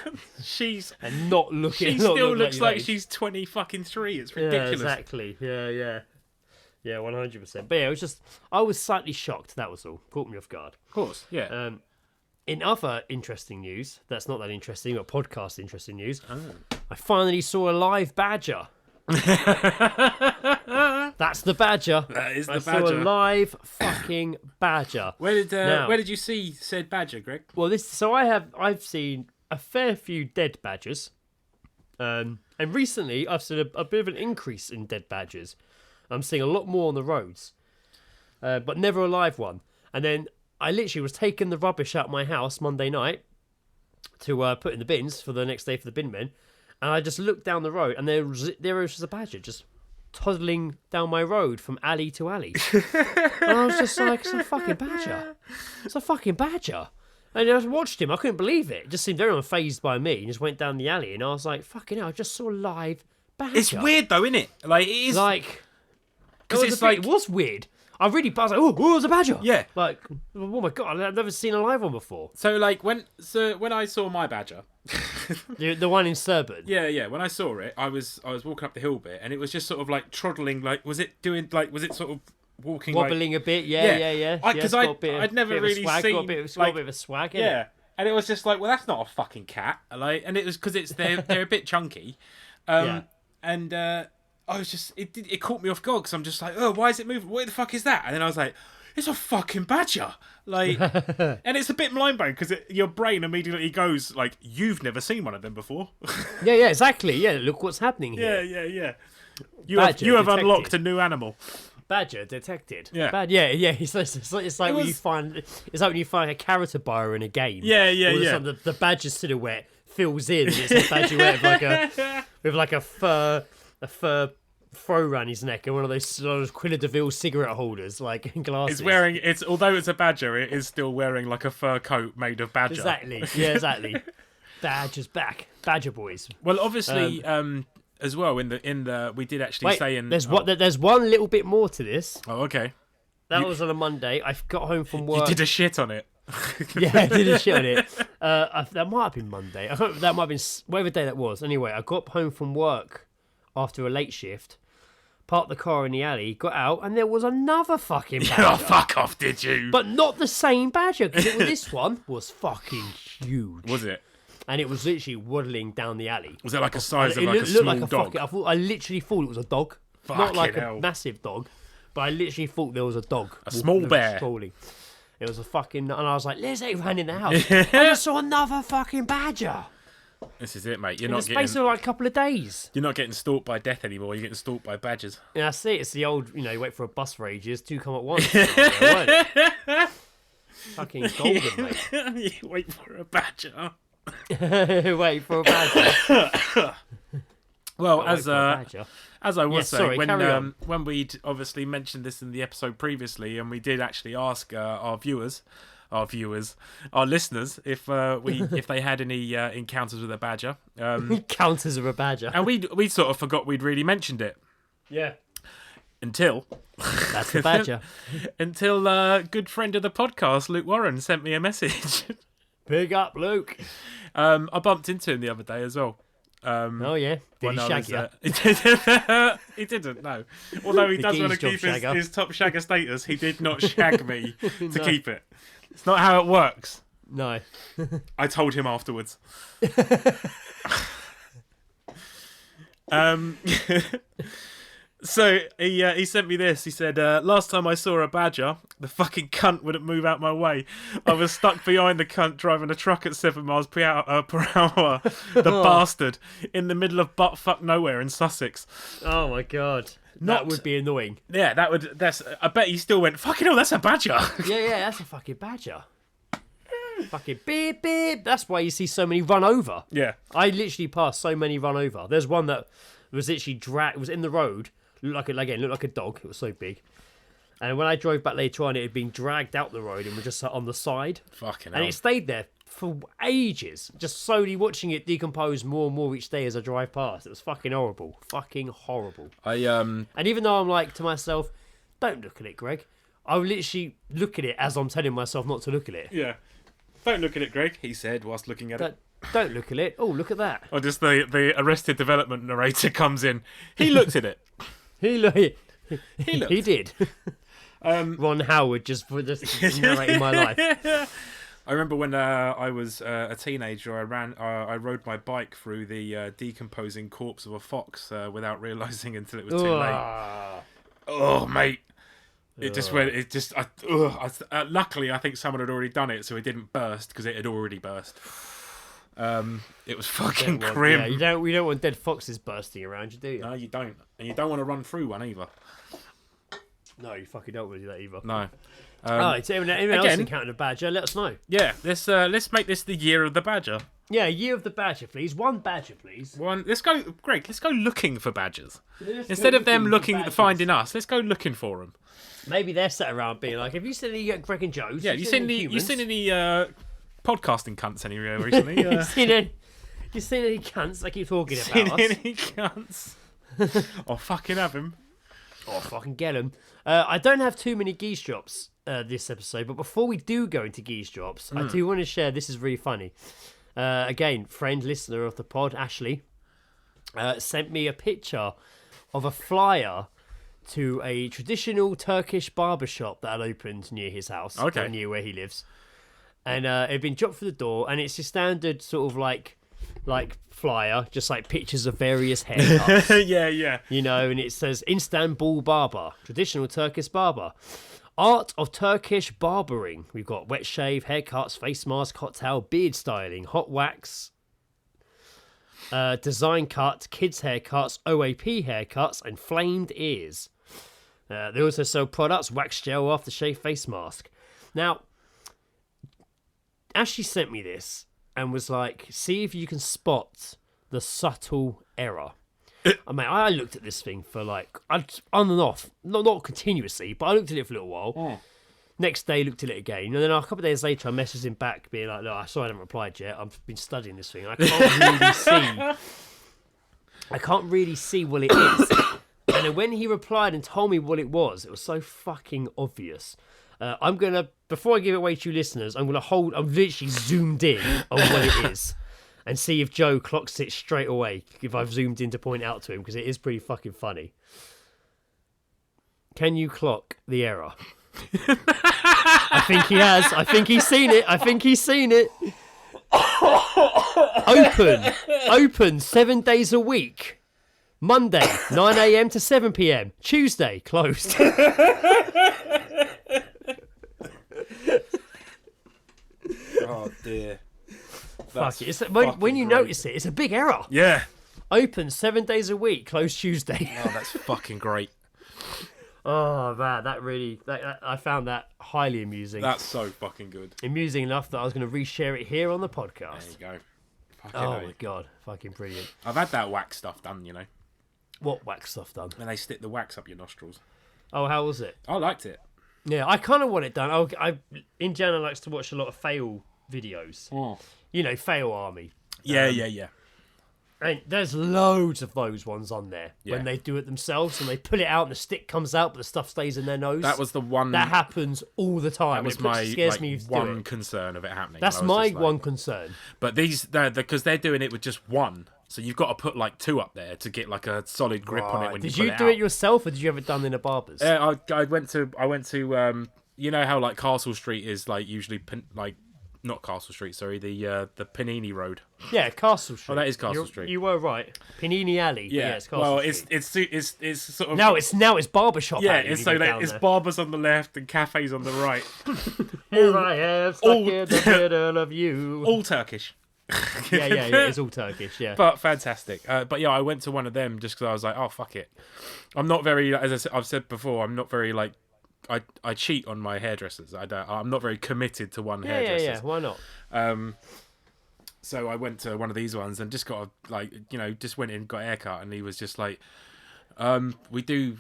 She's and not looking. She still looks like she's 23. It's ridiculous. Yeah, exactly. Yeah. Yeah, 100%. But yeah, it was just I was slightly shocked. That was all. Caught me off guard. Of course. Yeah. In other interesting news, that's not that interesting, but podcast interesting news, I finally saw a live badger. That's the badger. That is the I badger. saw a live fucking badger. Where did you see said badger, Greg? Well, I've seen a fair few dead badgers, and recently I've seen a bit of an increase in dead badgers. I'm seeing a lot more on the roads, but never a live one. And then I literally was taking the rubbish out of my house Monday night to put in the bins for the next day for the bin men, and I just looked down the road, and there was just a badger just toddling down my road from alley to alley. And I was just like, it's a fucking badger. It's a fucking badger. And I watched him, I couldn't believe it. It just seemed very unfazed by me, and just went down the alley, and I was like, fucking hell, I just saw a live badger. It's weird though, isn't it? Like, it is... Like... because it's like it was weird. I was like, oh, it was a badger. Yeah. Like, oh my god, I've never seen a live one before. so like when I saw my badger. The one in Surburn. Yeah. When I saw it, I was walking up the hill bit, and it was just sort of like troddling. Like, was it sort of walking, wobbling a bit? Yeah. Because I'd never really seen got a bit of a swag. Yeah, and it was just like, well, that's not a fucking cat. Like, and it was because they're a bit chunky, and I was just it caught me off guard because I'm just like, oh, why is it moving? What the fuck is that? And then I was like, it's a fucking badger. Like, and it's a bit mind-blowing because your brain immediately goes like, you've never seen one of them before. Yeah, exactly. Yeah, look what's happening here. Yeah. Badger You have detected. unlocked a new animal. Badger detected. Yeah. Yeah. It's like when you find a character buyer in a game. Yeah. All of a sudden the badger silhouette fills in. And it's a badger with like a fur throw around his neck and one of those Quilla DeVille cigarette holders, like glasses. Although it's a badger, it is still wearing like a fur coat made of badger. Exactly. Yeah, exactly. Badger's back. Badger boys. Well, obviously, as well in the we did actually say there's one little bit more to this. Oh, okay. That was on a Monday. I got home from work. You did a shit on it. Yeah, I did a shit on it. That might have been Monday. That might have been whatever day that was. Anyway, I got home from work after a late shift, parked the car in the alley, got out, and there was another fucking badger. Oh, fuck off, did you? But not the same badger, because this one was fucking huge. Was it? And it was literally waddling down the alley. Was it like a size of like a small dog? I literally thought it was a dog. Not like hell. a massive dog, but I literally thought there was a dog. A small bear. Strolling. It was a fucking... And I was like, Lizzie ran in the house. I just saw another fucking badger. This is it, mate. In the space of like a couple of days. You're not getting stalked by death anymore. You're getting stalked by badgers. Yeah, I see. It's the old, you wait for a bus for ages, two come at once. Fucking golden, mate. You wait for a badger. Wait for a badger. Well, as I was saying, when we'd obviously mentioned this in the episode previously, and we did actually ask our listeners, if they had any encounters with a badger. Encounters with a badger. And we sort of forgot we'd really mentioned it. Yeah. Until that's the badger. Until a good friend of the podcast, Luke Warren, sent me a message. Big up, Luke. I bumped into him the other day as well. Oh yeah, did he shag you? He didn't. No. Although he does want to keep his top shagger status, he did not shag me to keep it. It's not how it works. No. I told him afterwards. So he sent me this. He said, last time I saw a badger, the fucking cunt wouldn't move out my way. I was stuck behind the cunt driving a truck at 7 miles per hour. The bastard. In the middle of buttfuck nowhere in Sussex. Oh my god. That would be annoying. Yeah, I bet he still went, fucking hell, that's a badger. Yeah, that's a fucking badger. Fucking beep beep. That's why you see so many run over. Yeah. I literally passed so many run over. There's one that was literally it was in the road. Looked like a dog. It was so big. And when I drove back later on, it had been dragged out the road and was just on the side. Fucking hell. And it stayed there for ages, just slowly watching it decompose more and more each day as I drive past. It was fucking horrible. Fucking horrible. And even though I'm like to myself, don't look at it, Greg, I would literally look at it as I'm telling myself not to look at it. Yeah. Don't look at it, Greg, he said whilst looking at it. Don't look at it. Oh, look at that. Or just the Arrested Development narrator comes in. He looked at it. He did. Ron Howard just narrating my life. I remember when I was a teenager, I rode my bike through the decomposing corpse of a fox without realising until it was too late. Oh, mate. Luckily, I think someone had already done it, so it didn't burst because it had already burst. It was fucking grim. Yeah, you don't want dead foxes bursting around you, do you? No, you don't. And you don't want to run through one either. No, you fucking don't want to do that either. No. Anyone else encountered a badger, let us know. Yeah, let's make this the year of the badger. Yeah, year of the badger, please. One badger, please. Let's go, Greg, let's go looking for badgers. Instead of them finding us, let's go looking for them. Maybe they're sat around being like, have you seen any Greg and Joe's? Yeah, you seen any podcasting cunts anywhere recently? You seen any cunts I keep talking about? Seen any cunts? Oh, fucking have him. Oh, fucking get them. I don't have too many geese drops this episode, but before we do go into geese drops, I do want to share. This is really funny. Again, friend, listener of the pod, Ashley, sent me a picture of a flyer to a traditional Turkish barbershop that had opened near his house, near where he lives. And it had been dropped through the door, and it's your standard sort of like flyer, just like pictures of various haircuts. Yeah. You know, and it says Istanbul Barber, traditional Turkish barber. Art of Turkish barbering. We've got wet shave, haircuts, face mask, hot towel, beard styling, hot wax, design cut, kids haircuts, OAP haircuts, and flamed ears. They also sell products, wax gel, aftershave, face mask. Now, Ashley sent me this and was like, see if you can spot the subtle error. I mean, I looked at this thing for like, on and off, not continuously, but I looked at it for a little while. Next day, looked at it again. And then a couple of days later, I messaged him back being like, look, I saw I haven't replied yet. I've been studying this thing. I can't really see what it is. And then when he replied and told me what it was so fucking obvious. Before I give it away to you listeners, I'm literally zoomed in on what it is and see if Joe clocks it straight away if I've zoomed in to point out to him, because it is pretty fucking funny. Can you clock the error? I think he has. I think he's seen it. Open 7 days a week. Monday, 9 a.m. to 7 p.m. Tuesday, closed. Oh dear. Fuck it. When you notice it, it's a big error. Yeah. Open 7 days a week, closed Tuesday. Oh, that's fucking great. Oh man, I found that highly amusing. That's so fucking good. Amusing enough that I was going to reshare it here on the podcast. There you go. Oh my god, fucking brilliant. I've had that wax stuff done, you know. What wax stuff done? When they stick the wax up your nostrils. Oh, how was it? I liked it. Yeah, I kind of want it done. I in general likes to watch a lot of fail videos. You know, fail army. Yeah. And there's loads of those ones on there when Yeah. they do it themselves and they pull it out and the stick comes out but the stuff stays in their nose. That was the one. That happens all the time. That was It my scares me to do one it. concern of it happening. That's I was my just like- one concern. But because they're doing it with just one, so you've got to put like two up there to get like a solid grip on it when Did you you pull do it it yourself or did you have it done in a barber's? out. I went to you know how like Castle Street is like usually not Castle Street, sorry, the Panini Road. Yeah, Castle Street. Oh, that is Castle Street. You were right. Panini Alley. Yeah, it's Castle Street. It's sort of Now it's barbershop. yeah. alley It's when so you go that down it's there. barbers on the left and cafes on the right. Here I am, stuck in the middle of you. All Turkish. Yeah, it's all Turkish. Yeah. But fantastic. But yeah, I went to one of them just because I was like, oh fuck it. I'm not very, I've said before, I'm not very like. I cheat on my hairdressers. I'm not very committed to one hairdresser. Yeah. Why not? So I went to one of these ones and just got just went in, got a haircut, and he was just like, we do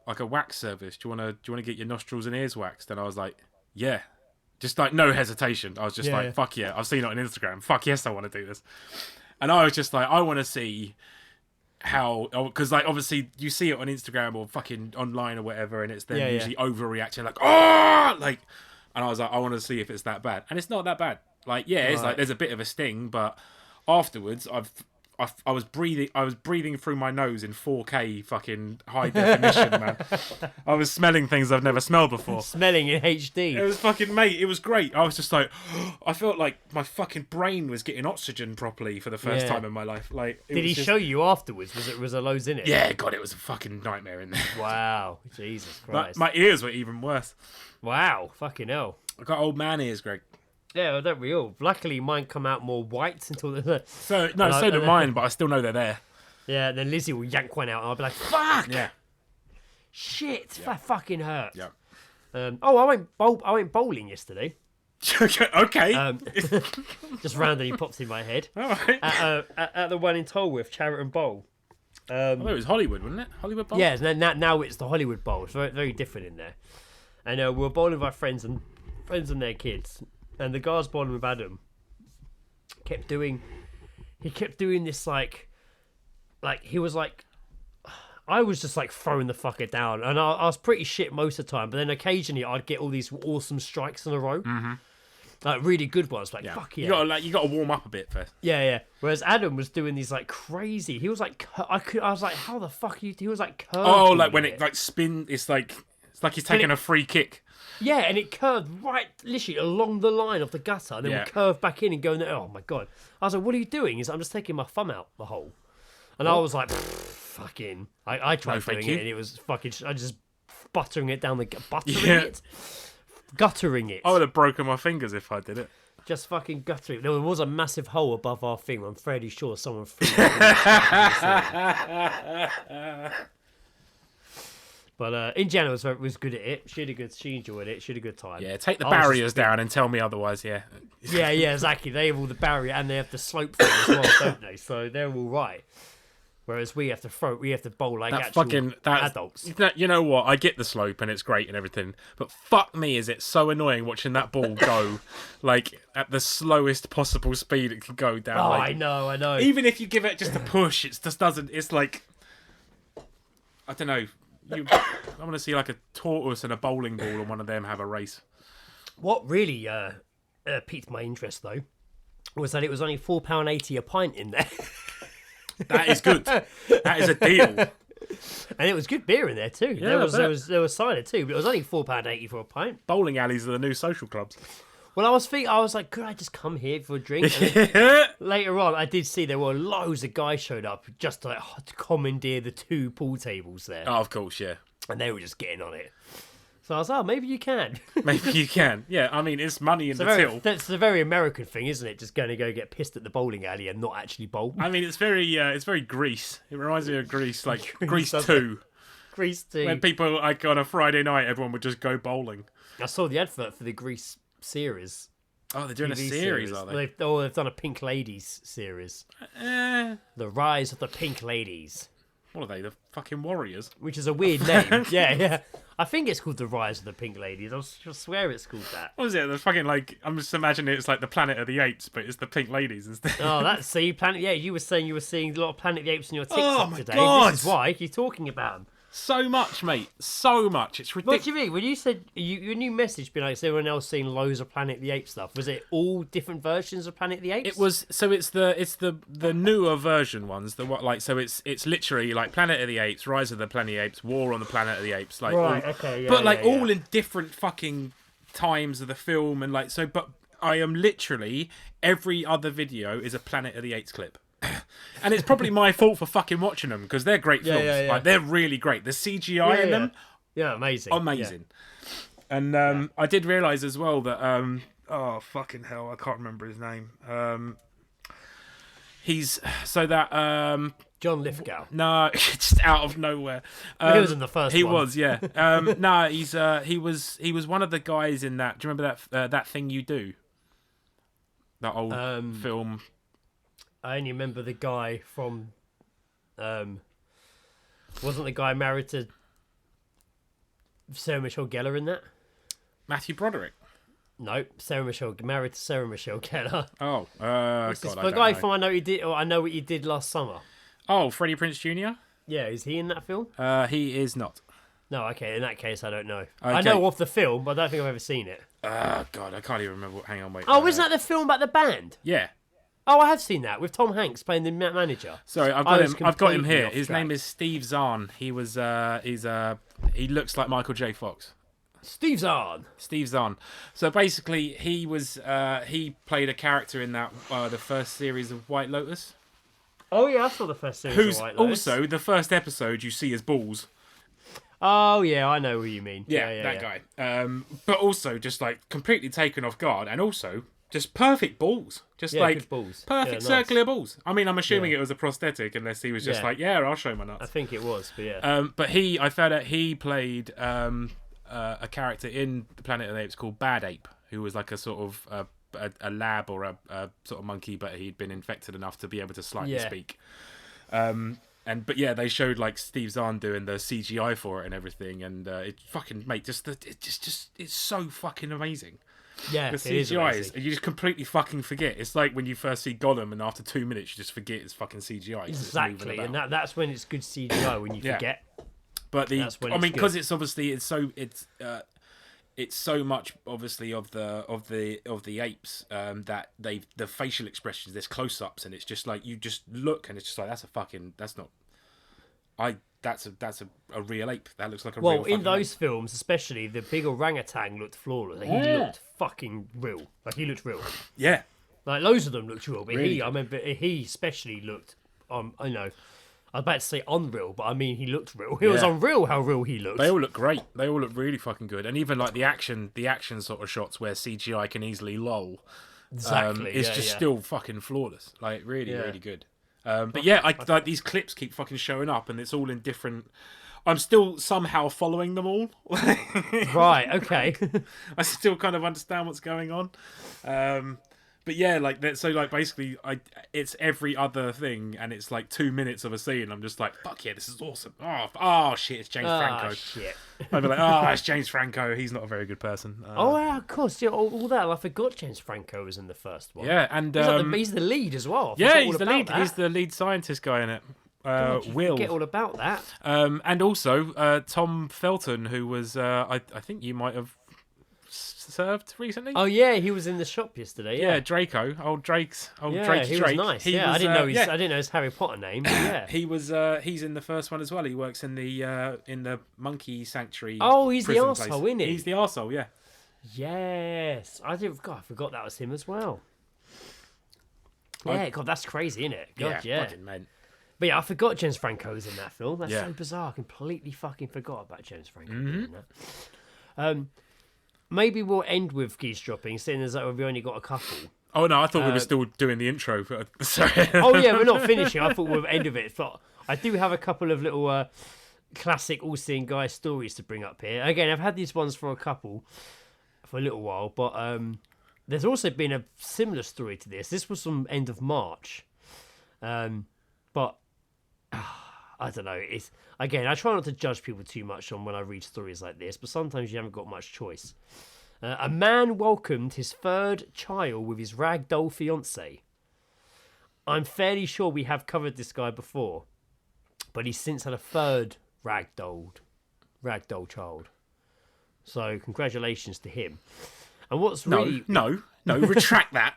like a wax service. Do you wanna get your nostrils and ears waxed? And I was like, yeah. Just like no hesitation. I was just like, fuck yeah. I've seen it on Instagram. Fuck yes, I want to do this. And I was just like, I want to see how, because like obviously you see it on Instagram or fucking online or whatever, and it's them usually overreacting like, oh, like, and I was like, I want to see if it's that bad, and it's not that bad. Like, yeah, it's like there's a bit of a sting, but afterwards I was breathing through my nose in 4K fucking high definition, man. I was smelling things I've never smelled before. Smelling in HD. It was fucking mate. It was great. I was just like, I felt like my fucking brain was getting oxygen properly for the first time in my life. Like, did he show you afterwards? Was there loads in it? Yeah, God, it was a fucking nightmare in there. Wow, Jesus Christ. My ears were even worse. Wow, fucking hell. I got old man ears, Greg. Yeah, well, don't we all? Luckily, mine come out more white until the. So do mine, but I still know they're there. Yeah, and then Lizzie will yank one out, and I'll be like, "Fuck! Yeah, shit, that fucking hurt." yeah. I went bowling yesterday. Okay. Just randomly pops in my head. All right. At the one in Tolworth, Chariton Bowl. It was Hollywood, wasn't it? Hollywood Bowl. Yeah, now it's the Hollywood Bowl. It's very, very different in there. And we were bowling with our friends and their kids. And the guys bowling with Adam kept doing this like he was like, I was just like throwing the fucker down, and I was pretty shit most of the time. But then occasionally I'd get all these awesome strikes in a row, like really good ones. Like fuck yeah, you got to warm up a bit first. yeah. Whereas Adam was doing these like crazy. He was like, I was like, how the fuck are you? He was like curved. Oh, like when it like spin, it's like he's taking a free kick. Yeah, and it curved right, literally along the line of the gutter, and then would curve back in and go in there. Oh my god! I was like, "What are you doing?" He's like, "I'm just taking my thumb out the hole," and I was like, "Fucking!" I tried doing it, and it was fucking. I just guttering it. I would have broken my fingers if I did it. Just fucking guttering. There was a massive hole above our thing. I'm fairly sure someone threw it. But in general, it was good at it. She enjoyed it. She had a good time. Yeah, take the barriers down and tell me otherwise. Yeah. Yeah, exactly. They have all the barrier and they have the slope thing as well, don't they? So they're all right. Whereas we have to bowl like adults. You know what? I get the slope and it's great and everything, but fuck me, is it so annoying watching that ball go like at the slowest possible speed it can go down. Oh, like, I know. Even if you give it just a push, it just doesn't. It's like, I don't know. I want to see like a tortoise and a bowling ball and one of them have a race. What really piqued my interest though was that it was only £4.80 a pint in there. That is good. That is a deal. And it was good beer in there too. Yeah, there was cider too, but it was only £4.80 for a pint. Bowling alleys are the new social clubs. Well, I was like, could I just come here for a drink? And later on, I did see there were loads of guys showed up just to commandeer the 2 pool tables there. Oh, of course, yeah. And they were just getting on it. So I was like, maybe you can. Maybe you can. Yeah, I mean, it's money in the till. That's a very American thing, isn't it? Just going to go get pissed at the bowling alley and not actually bowl. I mean, it's very Greece. It reminds me of Greece, like Greece 2. Greece 2. When people, like on a Friday night, everyone would just go bowling. I saw the advert for the Greece series. Oh, they're doing TV a series, are they? They've done a Pink Ladies series. The Rise of the Pink Ladies. What are they, the fucking Warriors? Which is a weird name. Yeah. I think it's called The Rise of the Pink Ladies. I swear it's called that. What was it? The fucking, like, I'm just imagining it's like the Planet of the Apes, but it's the Pink Ladies instead. Oh, that's, see, Planet, yeah, you were saying you were seeing a lot of Planet of the Apes in your TikTok today. God. This is why you're talking about them. So much, mate. So much. It's ridiculous. What do you mean? When you said your new message, being like, is everyone else seeing loads of Planet of the Apes stuff? Was it all different versions of Planet of the Apes? It was. So it's the newer version ones. So it's literally like Planet of the Apes, Rise of the Planet of the Apes, War on the Planet of the Apes. Like right. All, okay. Yeah. But like yeah. all in different fucking times of the film and like so. But I am literally every other video is a Planet of the Apes clip. And it's probably my fault for fucking watching them because they're great films. Yeah. Like they're really great. The CGI in them, amazing. Yeah. And I did realise as well that oh fucking hell, I can't remember his name. He's so that John Lithgow. No, just out of nowhere. He was in the first. He one. was, yeah. No, he was one of the guys in that. Do you remember that Thing You Do? That old film. I only remember the guy from. Wasn't the guy married to Sarah Michelle Gellar in that? Matthew Broderick. No, married to Sarah Michelle Gellar. Oh, the guy from I know what you did last summer. Oh, Freddie Prinze Jr. Yeah, is he in that film? He is not. No, okay. In that case, I don't know. Okay. I know of the film, but I don't think I've ever seen it. Oh God, I can't even remember. Hang on, wait. Oh, isn't that the film about the band? Yeah. Oh, I have seen that with Tom Hanks playing the manager. Sorry, I've got him here. His name is Steve Zahn. He looks like Michael J. Fox. Steve Zahn. So basically, he played a character in that the first series of White Lotus. Oh yeah, I saw the first series of White Lotus. Also the first episode you see his balls. Oh yeah, I know who you mean. Yeah, that guy. But also just like completely taken off guard, and also just perfect balls. Just like good balls. Perfect circular balls. I mean, I'm assuming it was a prosthetic, unless he was just like, I'll show my nuts. I think it was, but yeah. But I found out he played a character in the Planet of the Apes called Bad Ape, who was like a sort of a lab or a sort of monkey, but he'd been infected enough to be able to slightly speak. But they showed like Steve Zahn doing the CGI for it and everything, and it fucking it's so fucking amazing. Yeah, The it is CGI amazing. you just completely fucking forget. It's like when you first see Gollum, and after 2 minutes, you just forget it's fucking CGI. 'Cause it's moving Exactly, about. and that's when it's good CGI, when you Yeah. forget. But That's when I it's mean, good. because it's obviously it's so much obviously of the apes that the facial expressions, there's close-ups, and it's just like you just look and it's just like that's a real ape. That looks like a real Well, in fucking those ape. films, especially, the big orangutan looked flawless. He looked fucking real. Like, he looked real. Yeah. Like, loads of them looked real, but Really I remember he especially looked, I know, I was about to say unreal, but I mean, he looked real. It was Yeah. unreal how real he looked. They all look great. They all look really fucking good. And even like the action sort of shots where CGI can easily loll, Exactly. it's yeah, just yeah. still fucking flawless. Like really, Yeah. really good. But yeah, like these clips keep fucking showing up, and it's all in different. I'm still somehow following them all. Right, okay. I still kind of understand what's going on. But yeah, like that. So like basically, it's every other thing, and it's like 2 minutes of a scene. I'm just like, fuck yeah, this is awesome. Oh shit, it's James Franco. Shit. I'd be like, it's James Franco. He's not a very good person. Oh, yeah, of course. Yeah, all that. I forgot James Franco was in the first one. Yeah, and He's the lead as well. I yeah, forgot all he's the about lead. that. He's the lead scientist guy in it. God, you Will. forget all about that. And also Tom Felton, who was I think you might have served recently. Oh yeah, he was in the shop yesterday. yeah, Yeah, Draco, Drake he Drake. was nice. He I was, didn't know his yeah. I didn't know his Harry Potter name. But yeah. He was he's in the first one as well. He works in the monkey sanctuary. Oh, he's the prison arsehole, place. isn't he? He's the arsehole, yeah. Yes, I forgot that was him as well. Yeah, God, that's crazy, isn't it? God, yeah. Fucking man. But yeah, I forgot James Franco was in that film. That's Yeah. so bizarre. I completely fucking forgot about James Franco being in that. Maybe we'll end with Geezedropping, seeing as though we've only got a couple. Oh no, I thought we were still doing the intro. Sorry. Oh yeah, we're not finishing. I thought we'll end of it. But I do have a couple of little classic all-seeing guy stories to bring up here. Again, I've had these ones for a little while, but there's also been a similar story to this. This was from end of March, but I don't know. It's again, I try not to judge people too much on when I read stories like this, but sometimes you haven't got much choice. A man welcomed his third child with his ragdoll fiancée. I'm fairly sure we have covered this guy before, but he's since had a third ragdoll child. So congratulations to him. And what's really No, retract that.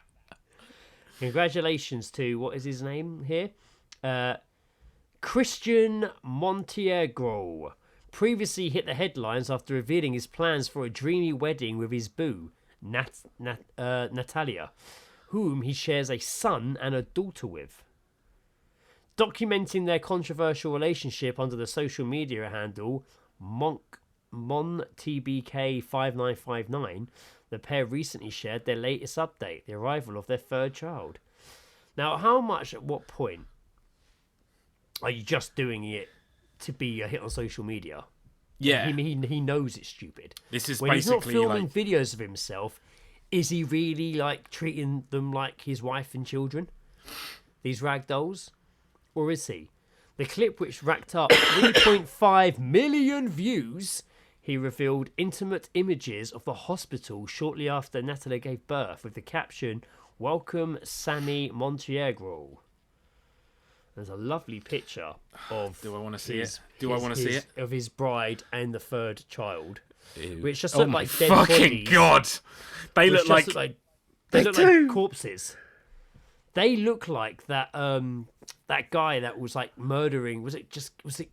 congratulations to what is his name here? Christian Montenegro. Previously hit the headlines after revealing his plans for a dreamy wedding with his boo, Natalia, whom he shares a son and a daughter with. Documenting their controversial relationship under the social media handle MonTBK5959, the pair recently shared their latest update, the arrival of their third child. Now, at what point are you just doing it to be a hit on social media? Yeah. He knows it's stupid. This is when he's not basically filming like videos of himself, is he really like treating them like his wife and children? These rag dolls? Or is he? The clip, which racked up 3.5 million views, he revealed intimate images of the hospital shortly after Natalia gave birth with the caption, "Welcome Sammy Montenegro." There's a lovely picture of. Do I want to see it? Do I want to see it? Of his bride and the third child, Ew. which just Oh look my like dead fucking bodies. god! They Which look just like they They look do. like corpses. They look like that that guy that was like murdering. Was it?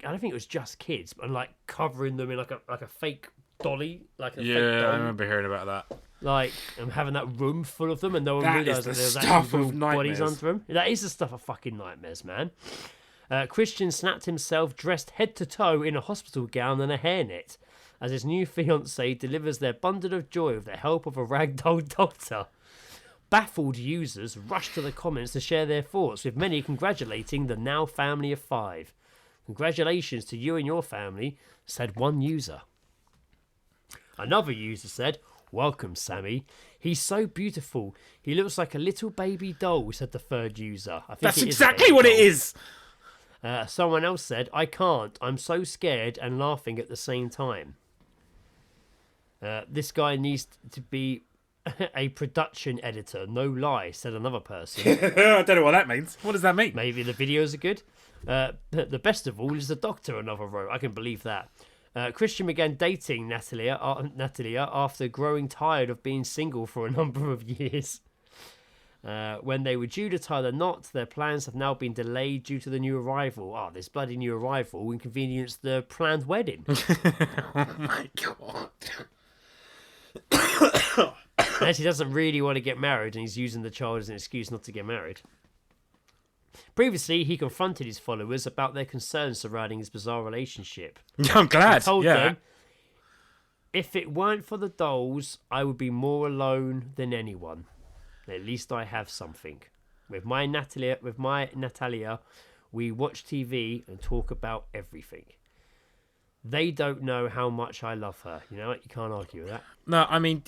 I don't think it was just kids, but like covering them in like a fake dolly, like a fake yeah. doll. I remember hearing about that. Like having that room full of them, and no one That realised is that the there was stuff actually of real bodies nightmares. under them. That is the stuff of fucking nightmares, man. Christian snapped himself dressed head to toe in a hospital gown and a hairnet as his new fiancée delivers their bundle of joy with the help of a ragdoll doctor. Baffled users rushed to the comments to share their thoughts, with many congratulating the now family of 5. Congratulations to you and your family, said one user. Another user said, "Welcome, Sammy. He's so beautiful. He looks like a little baby doll," said the third user. I think That's it is a exactly baby what it doll. is. Someone else said, "I can't. I'm so scared and laughing at the same time." This guy needs to be a production editor. No lie, said another person. I don't know what that means. What does that mean? Maybe the videos are good. The best of all is the doctor, another wrote. I can believe that. Christian began dating Natalia after growing tired of being single for a number of years. When they were due to tie the knot, their plans have now been delayed due to the new arrival. Oh, this bloody new arrival inconvenienced the planned wedding. Oh my god. Unless he doesn't really want to get married and he's using the child as an excuse not to get married. Previously, he confronted his followers about their concerns surrounding his bizarre relationship. I'm glad. He told them, if it weren't for the dolls, I would be more alone than anyone. At least I have something. With my Natalia, we watch TV and talk about everything. They don't know how much I love her. You know what? You can't argue with that. No, I mean...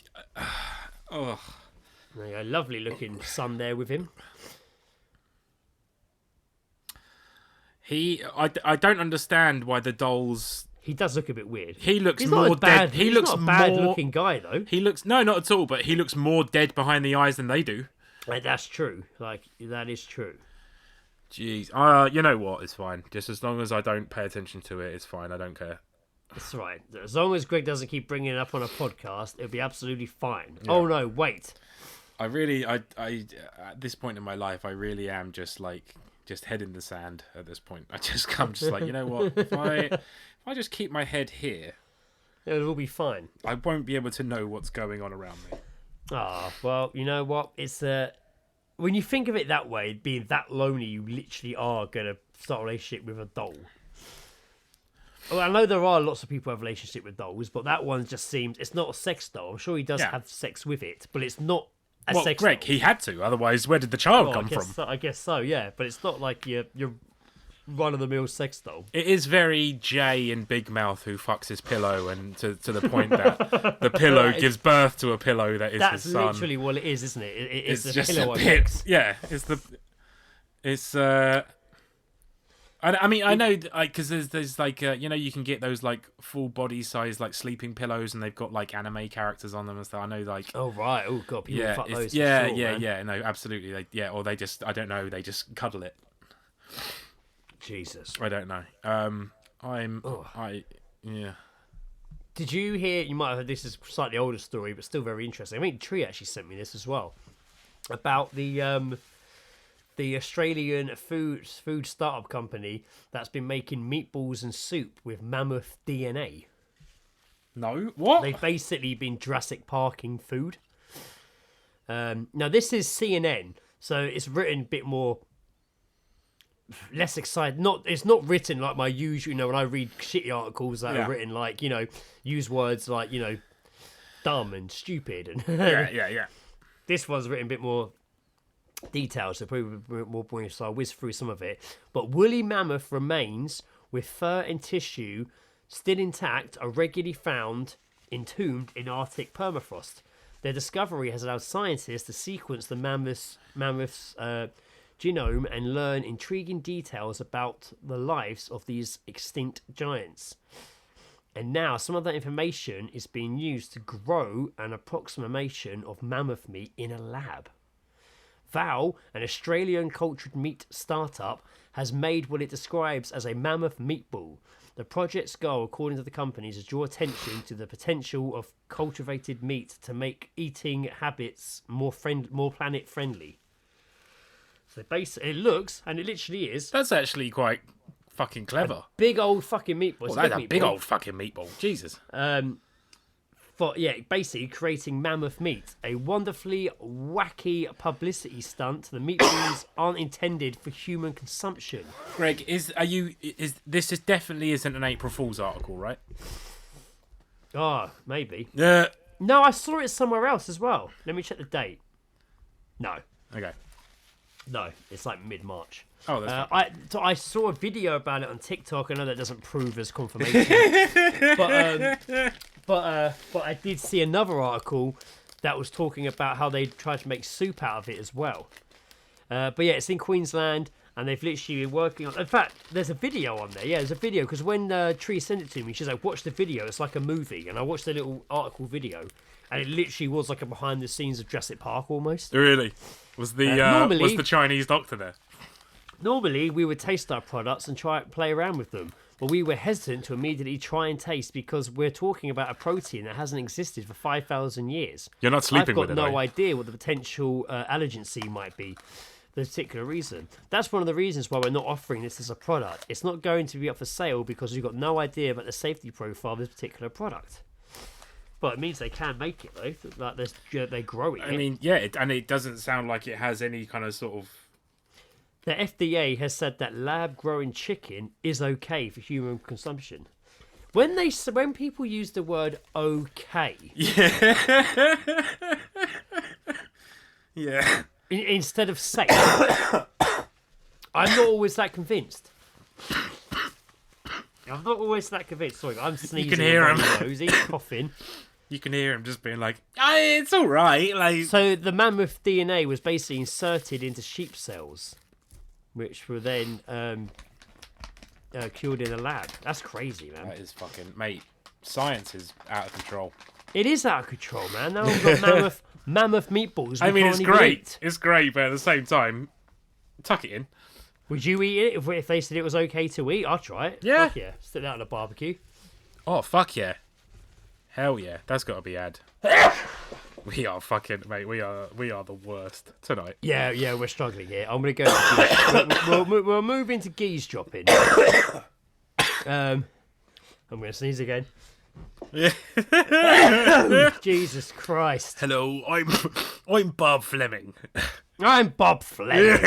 There you go. Lovely looking son there with him. I don't understand why the dolls... He does look a bit weird. He looks he's more not a bad, dead. He he's looks not a bad more looking guy though. He looks no, not at all. But he looks more dead behind the eyes than they do. That's true. Like that is true. Jeez. You know what? It's fine. Just as long as I don't pay attention to it, it's fine. I don't care. That's right. As long as Greg doesn't keep bringing it up on a podcast, it'll be absolutely fine. Yeah. Oh no, wait. I really, I at this point in my life, I really am just head in the sand at this point. I'm just like, you know what? If I just keep my head here, it'll all be fine. I won't be able to know what's going on around me. Ah, well, you know what? It's when you think of it that way, being that lonely, you literally are gonna start a relationship with a doll. Well, I know there are lots of people who have a relationship with dolls, but that one just seems it's not a sex doll. I'm sure he does have sex with it, but it's not a sex Greg, doll. he had to. Otherwise, where did the child come from? I guess so, yeah. But it's not like your run-of-the-mill sex doll. It is very Jay and Big Mouth who fucks his pillow, and to the point that the pillow gives birth to a pillow that is his son. That's literally what it is, isn't it? It's the just pillow a bit. Yeah, I mean, I know, because there's like, you know, you can get those like full body size like sleeping pillows, and they've got like anime characters on them and stuff. I know, like, oh right, oh god, people fuck those. Yeah, no, absolutely, or they just, I don't know, they just cuddle it. Jesus, I don't know. Yeah. Did you hear? You might have heard this is a slightly older story, but still very interesting. I think Tree actually sent me this as well about the Australian food startup company that's been making meatballs and soup with mammoth DNA. No, what? They've basically been Jurassic Parking food. Now this is CNN, so it's written a bit more less excited. It's not written like my usual. You know, when I read shitty articles that are written like, you know, use words like, you know, dumb and stupid and yeah. This one's written a bit more details, so probably a bit more points, so I'll whiz through some of it. But woolly mammoth remains with fur and tissue still intact are regularly found entombed in Arctic permafrost. Their discovery has allowed scientists to sequence the mammoth's genome and learn intriguing details about the lives of these extinct giants. And now some of that information is being used to grow an approximation of mammoth meat in a lab. Val, an Australian cultured meat startup, has made what it describes as a mammoth meatball. The project's goal, according to the company, is to draw attention to the potential of cultivated meat to make eating habits more planet friendly. So basically, it looks, and it literally is. That's actually quite fucking clever. Big old fucking meatball. Well, that's a big old fucking meatball. Jesus. For basically creating mammoth meat, a wonderfully wacky publicity stunt. The meatballs aren't intended for human consumption. Greg, this definitely isn't an April Fool's article, right? Oh, maybe. Yeah. No, I saw it somewhere else as well. Let me check the date. No. Okay. No, it's like mid-March. Oh, that's I saw a video about it on TikTok. I know that doesn't prove as confirmation, but I did see another article that was talking about how they tried to make soup out of it as well. But yeah, it's in Queensland, And they've literally been working on... In fact, there's a video on there. Yeah, there's a video. Because when Tree sent it to me, she's like, watch the video. It's like a movie. And I watched the little article video. And it literally was like a behind the scenes of Jurassic Park almost. Really? Was the Chinese doctor there? Normally, we would taste our products and play around with them. But we were hesitant to immediately try and taste because we're talking about a protein that hasn't existed for 5,000 years. You're not sleeping with it, I've got no idea what the potential allergency might be. The particular reason. That's one of the reasons why we're not offering this as a product. It's not going to be up for sale because we've got no idea about the safety profile of this particular product. But it means they can make it though. Like they're growing. I mean, yeah, and it doesn't sound like it has any kind of sort of. The FDA has said that lab-grown chicken is okay for human consumption. When people use the word "okay," yeah. Instead of safe, I'm not always that convinced. Sorry, I'm sneezing. You can hear him. He's coughing. You can hear him just being like, it's all right. Like, so the mammoth DNA was basically inserted into sheep cells, which were then cured in a lab. That's crazy, man. That is fucking... Mate, science is out of control. It is out of control, man. Now we've got mammoth meatballs. I mean, it's great. It's great, but at the same time, tuck it in. Would you eat it if they said it was okay to eat? I'll try it. Yeah. Fuck yeah. Stick that on a barbecue. Oh, fuck yeah. Hell yeah. That's got to be ad. We are fucking... Mate, we are the worst tonight. Yeah, we're struggling here. I'm going to go... we'll move into Geezedropping. I'm going to sneeze again. Jesus Christ. Hello, I'm Bob Fleming. I'm Bob Fleming.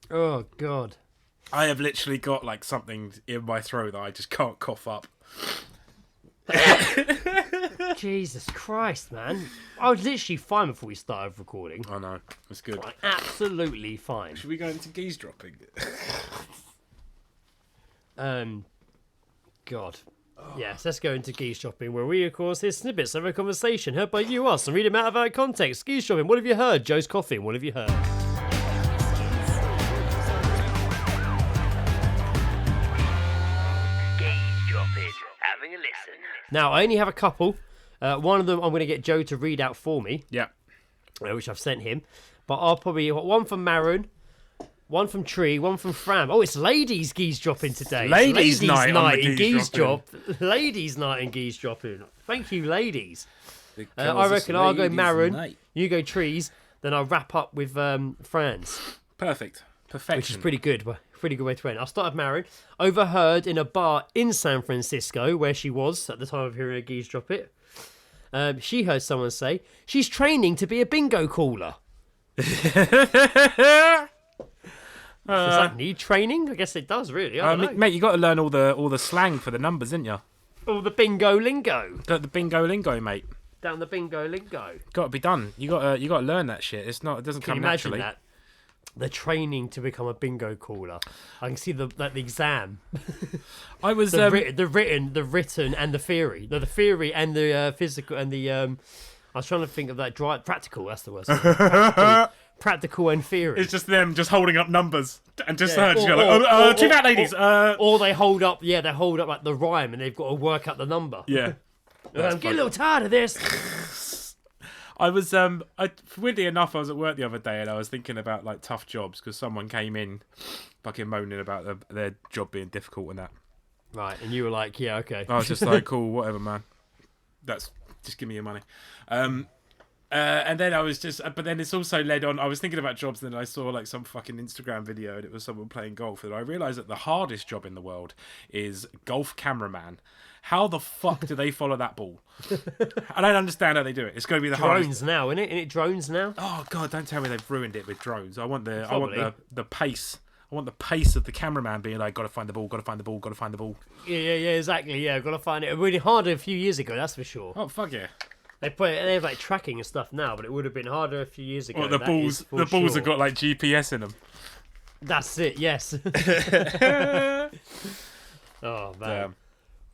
Oh, God. I have literally got like something in my throat that I just can't cough up. Jesus Christ, man. I was literally fine before we started recording. I know. It's good. Like, absolutely fine. Should we go into Geezedropping? God. Yes, let's go into Geezedropping, where we, of course, hear snippets of a conversation heard by you, us, and read them out of our context. Geezedropping, what have you heard? Joe's coughing, what have you heard? Geezedropping, having a listen. Now, I only have a couple. One of them I'm going to get Joe to read out for me. Yeah. Which I've sent him. But I'll probably... One from Maron, one from Tree, one from Fram. Oh, it's ladies Geezedropping today. Ladies night in Geezedrop. Ladies night in Geezedropping. Thank you, ladies. I reckon I'll go Maron, you go Trees, then I'll wrap up with Franz. Perfect. Perfection. Which is pretty good. Pretty good way to end. I'll start with Maron. Overheard in a bar in San Francisco, where she was at the time of hearing her Geezedrop it. She heard someone say, she's training to be a bingo caller. Does that need training? I guess it does, really. I don't know. Mate, you got to learn all the slang for the numbers, didn't you? All the bingo lingo. The bingo lingo, mate. Down the bingo lingo. Got to be done. You got to learn that shit. It doesn't come naturally. That? The training to become a bingo caller. I can see the exam. I was the written, and the theory. The theory and the physical and the. I was trying to think of that practical. That's the word. Practical and theory. It's just them just holding up numbers and just two fat ladies. Or they hold up, like the rhyme, and they've got to work out the number. Yeah. I'm getting a little tired of this. I was weirdly enough, I was at work the other day and I was thinking about like tough jobs because someone came in, fucking moaning about their job being difficult and that. Right, and you were like, yeah, okay. I was just like, cool, whatever, man. Just give me your money. And then I was just, but then it's also led on. I was thinking about jobs, and then I saw like some fucking Instagram video, and it was someone playing golf, and I realised that the hardest job in the world is golf cameraman. How the fuck do they follow that ball? I don't understand how they do it. It's going to be the drones hardest. Now, isn't it? Isn't it drones now? Oh god, don't tell me they've ruined it with drones. I want the pace. I want the pace of the cameraman being like, gotta find the ball, gotta find the ball, gotta find the ball. Yeah, exactly. Yeah, gotta find it. It really harder a few years ago, that's for sure. Oh fuck yeah. They have like tracking and stuff now, but it would have been harder a few years ago. Well, the balls have got like GPS in them. That's it. Yes. Oh man.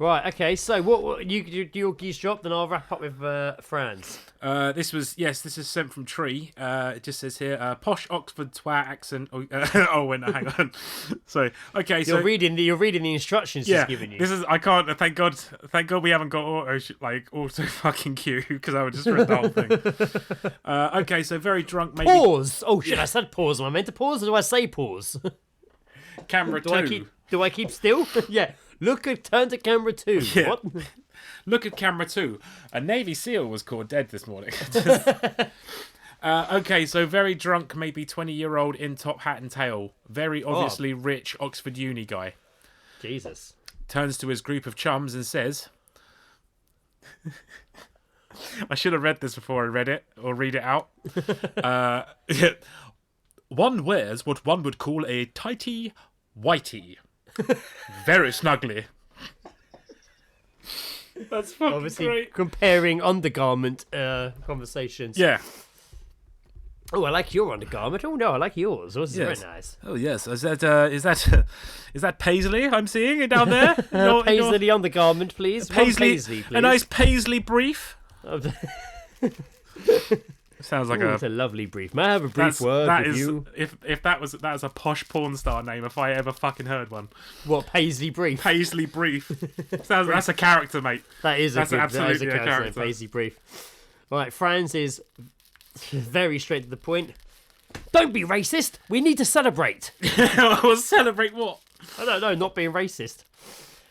Right, okay, so what you do your geese drop, then I'll wrap up with Franz. This is sent from Tree. It just says here, posh Oxford twat accent. Oh, wait, no, hang on. So, okay, so You're reading the instructions he's giving you. This is, I can't, thank God we haven't got auto fucking cue, because I would just read the whole thing. Okay, so very drunk, maybe. Pause! Oh shit, I said pause. Am I meant to pause or do I say pause? Camera 2. Do I keep still? Yeah. Turn to camera 2. Yeah. What? Look at camera 2. A Navy SEAL was caught dead this morning. Okay, so very drunk, maybe 20-year-old in top hat and tail. Very obviously rich Oxford uni guy. Jesus. Turns to his group of chums and says... I should have read this before I read it, or read it out. One wears what one would call a tighty whitey. Very snuggly. That's fucking Obviously great. comparing undergarment conversations. Yeah. Oh, I like your undergarment. Oh no, I like yours. Yours is Yes. very nice. Oh yes. Is that Paisley I'm seeing down there? Paisley undergarment, please. One Paisley, please. A nice Paisley brief. Oh, Sounds like it's a lovely brief. May I have a brief word with you? If that was a posh porn star name, if I ever fucking heard one. What, Paisley brief? Paisley brief. That's a character, mate. That's absolutely a character. Paisley brief. Right, Franz is very straight to the point. Don't be racist. We need to celebrate. Well, celebrate what? I don't know, not being racist.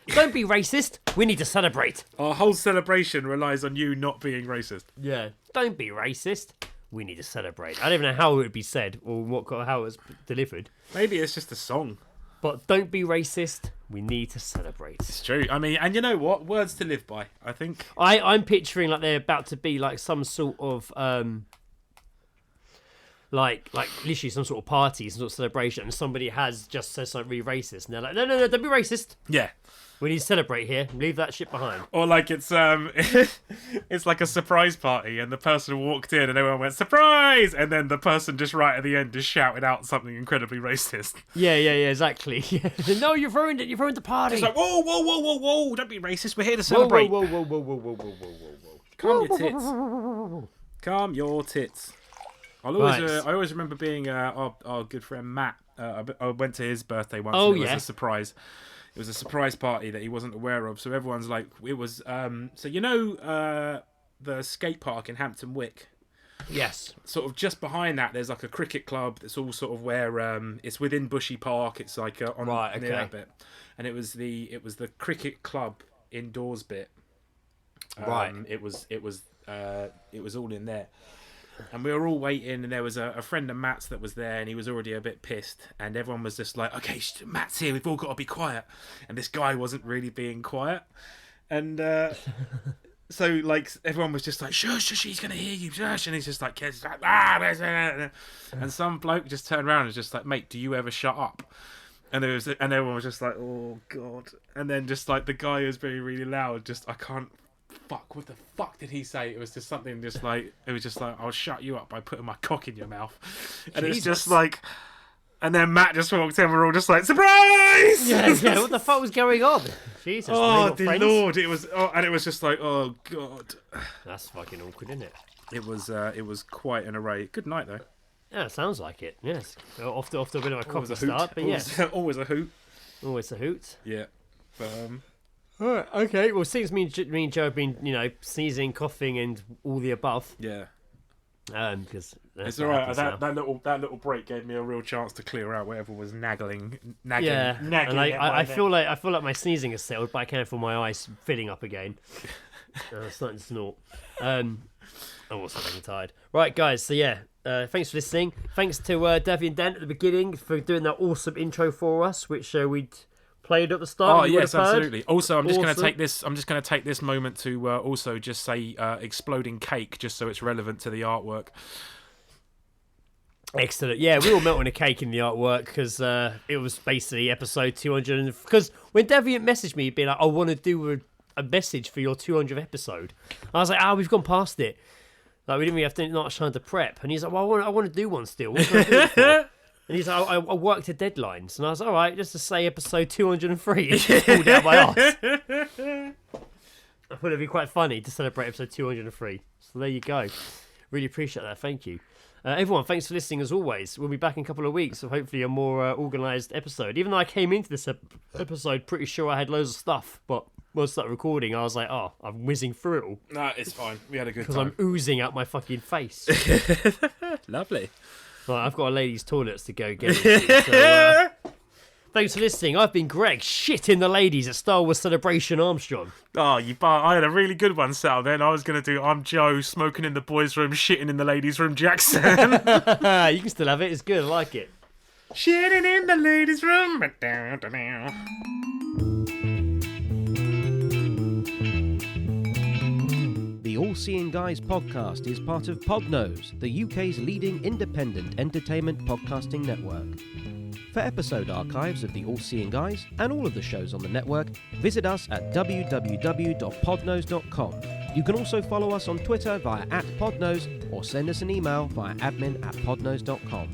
Don't be racist. We need to celebrate. Our whole celebration relies on you not being racist. Yeah. Don't be racist. We need to celebrate. I don't even know how it would be said or how it was delivered. Maybe it's just a song. But don't be racist. We need to celebrate. It's true. I mean, and you know what? Words to live by, I think. I'm picturing like they're about to be like some sort of like literally some sort of party, some sort of celebration, and somebody has just said something really racist, and they're like, no, don't be racist. Yeah. We need to celebrate here. Leave that shit behind. Or like it's it's like a surprise party, and the person walked in, and everyone went surprise, and then the person just right at the end just shouted out something incredibly racist. Yeah, exactly. No, you've ruined it. You've ruined the party. It's like whoa! Don't be racist. We're here to celebrate. Whoa. Calm your tits. Calm your tits. I always remember being our good friend Matt. I went to his birthday once. Oh, and it was yeah. a surprise. It was a surprise party that he wasn't aware of. So everyone's like, it was. So you know the skate park in Hampton Wick. Yes. Sort of just behind that, there's like a cricket club that's all sort of where it's within Bushy Park. It's like on near that bit, and it was the cricket club indoors bit. Right. It was all in there. And we were all waiting, and there was a friend of Matt's that was there, and he was already a bit pissed. And everyone was just like, okay, Matt's here, we've all got to be quiet. And this guy wasn't really being quiet. And so, like, everyone was just like, shush, he's going to hear you, shush. And he's just like, and some bloke just turned around and was just like, mate, do you ever shut up? And everyone was just like, oh, God. And then just, like, the guy who was being really loud, just, I can't, fuck, what the fuck did he say? It was just something just like, I'll shut you up by putting my cock in your mouth. And Jesus. It's just like, and then Matt just walked in, we're all just like, surprise! Yeah, what the fuck was going on? Jesus. Oh, the Lord. It was, and it was just like, oh, God. That's fucking awkward, isn't it? It was quite an array. Good night, though. Yeah, it sounds like it, yes. Off to a bit of a cocky Hoot. start, but yeah. Always a hoot. Always a hoot. Yeah. Alright, okay. Well, since me and Joe have been, sneezing, coughing, and all the above. Yeah. Because it's all right. That little break gave me a real chance to clear out whatever was nagging. Yeah, and I feel neck. like my sneezing has settled, but I can't feel my eyes filling up again. I'm starting to snort. I'm also getting tired. Right, guys. So yeah, thanks for listening. Thanks to Davian Dent at the beginning for doing that awesome intro for us, which we'd played at the start. Oh yes, absolutely. Also, I'm just going to take this moment to also just say exploding cake, just so it's relevant to the artwork. Excellent. Yeah, we all melt on a cake in the artwork because it was basically episode 200. Because when Davian messaged me, being like, "I want to do a message for your 200th episode," I was like, we've gone past it. Like we didn't really have to not time to prep. And he's like, "Well, I want to do one still." What can I do it for? And he's like, I worked to deadlines. And I was like, all right, just to say episode 203. It just pulled out my arse. I thought it'd be quite funny to celebrate episode 203. So there you go. Really appreciate that. Thank you. Everyone, thanks for listening as always. We'll be back in a couple of weeks, so hopefully a more organised episode. Even though I came into this episode pretty sure I had loads of stuff, but when I started recording, I was like, oh, I'm whizzing through it all. No, it's fine. We had a good time. Because I'm oozing out my fucking face. Lovely. Right, I've got a ladies' toilets to go get into, so, thanks for listening. I've been Greg, shitting the ladies at Star Wars Celebration Armstrong. Oh, I had a really good one set up then. I was going to do I'm Joe, smoking in the boys' room, shitting in the ladies' room, Jackson. You can still have it. It's good. I like it. Shitting in the ladies' room. The All Seeing Guys podcast is part of Podnose, the UK's leading independent entertainment podcasting network. For episode archives of the All Seeing Guys and all of the shows on the network, visit us at www.podnose.com. You can also follow us on Twitter via @podnose or send us an email via admin@podnose.com.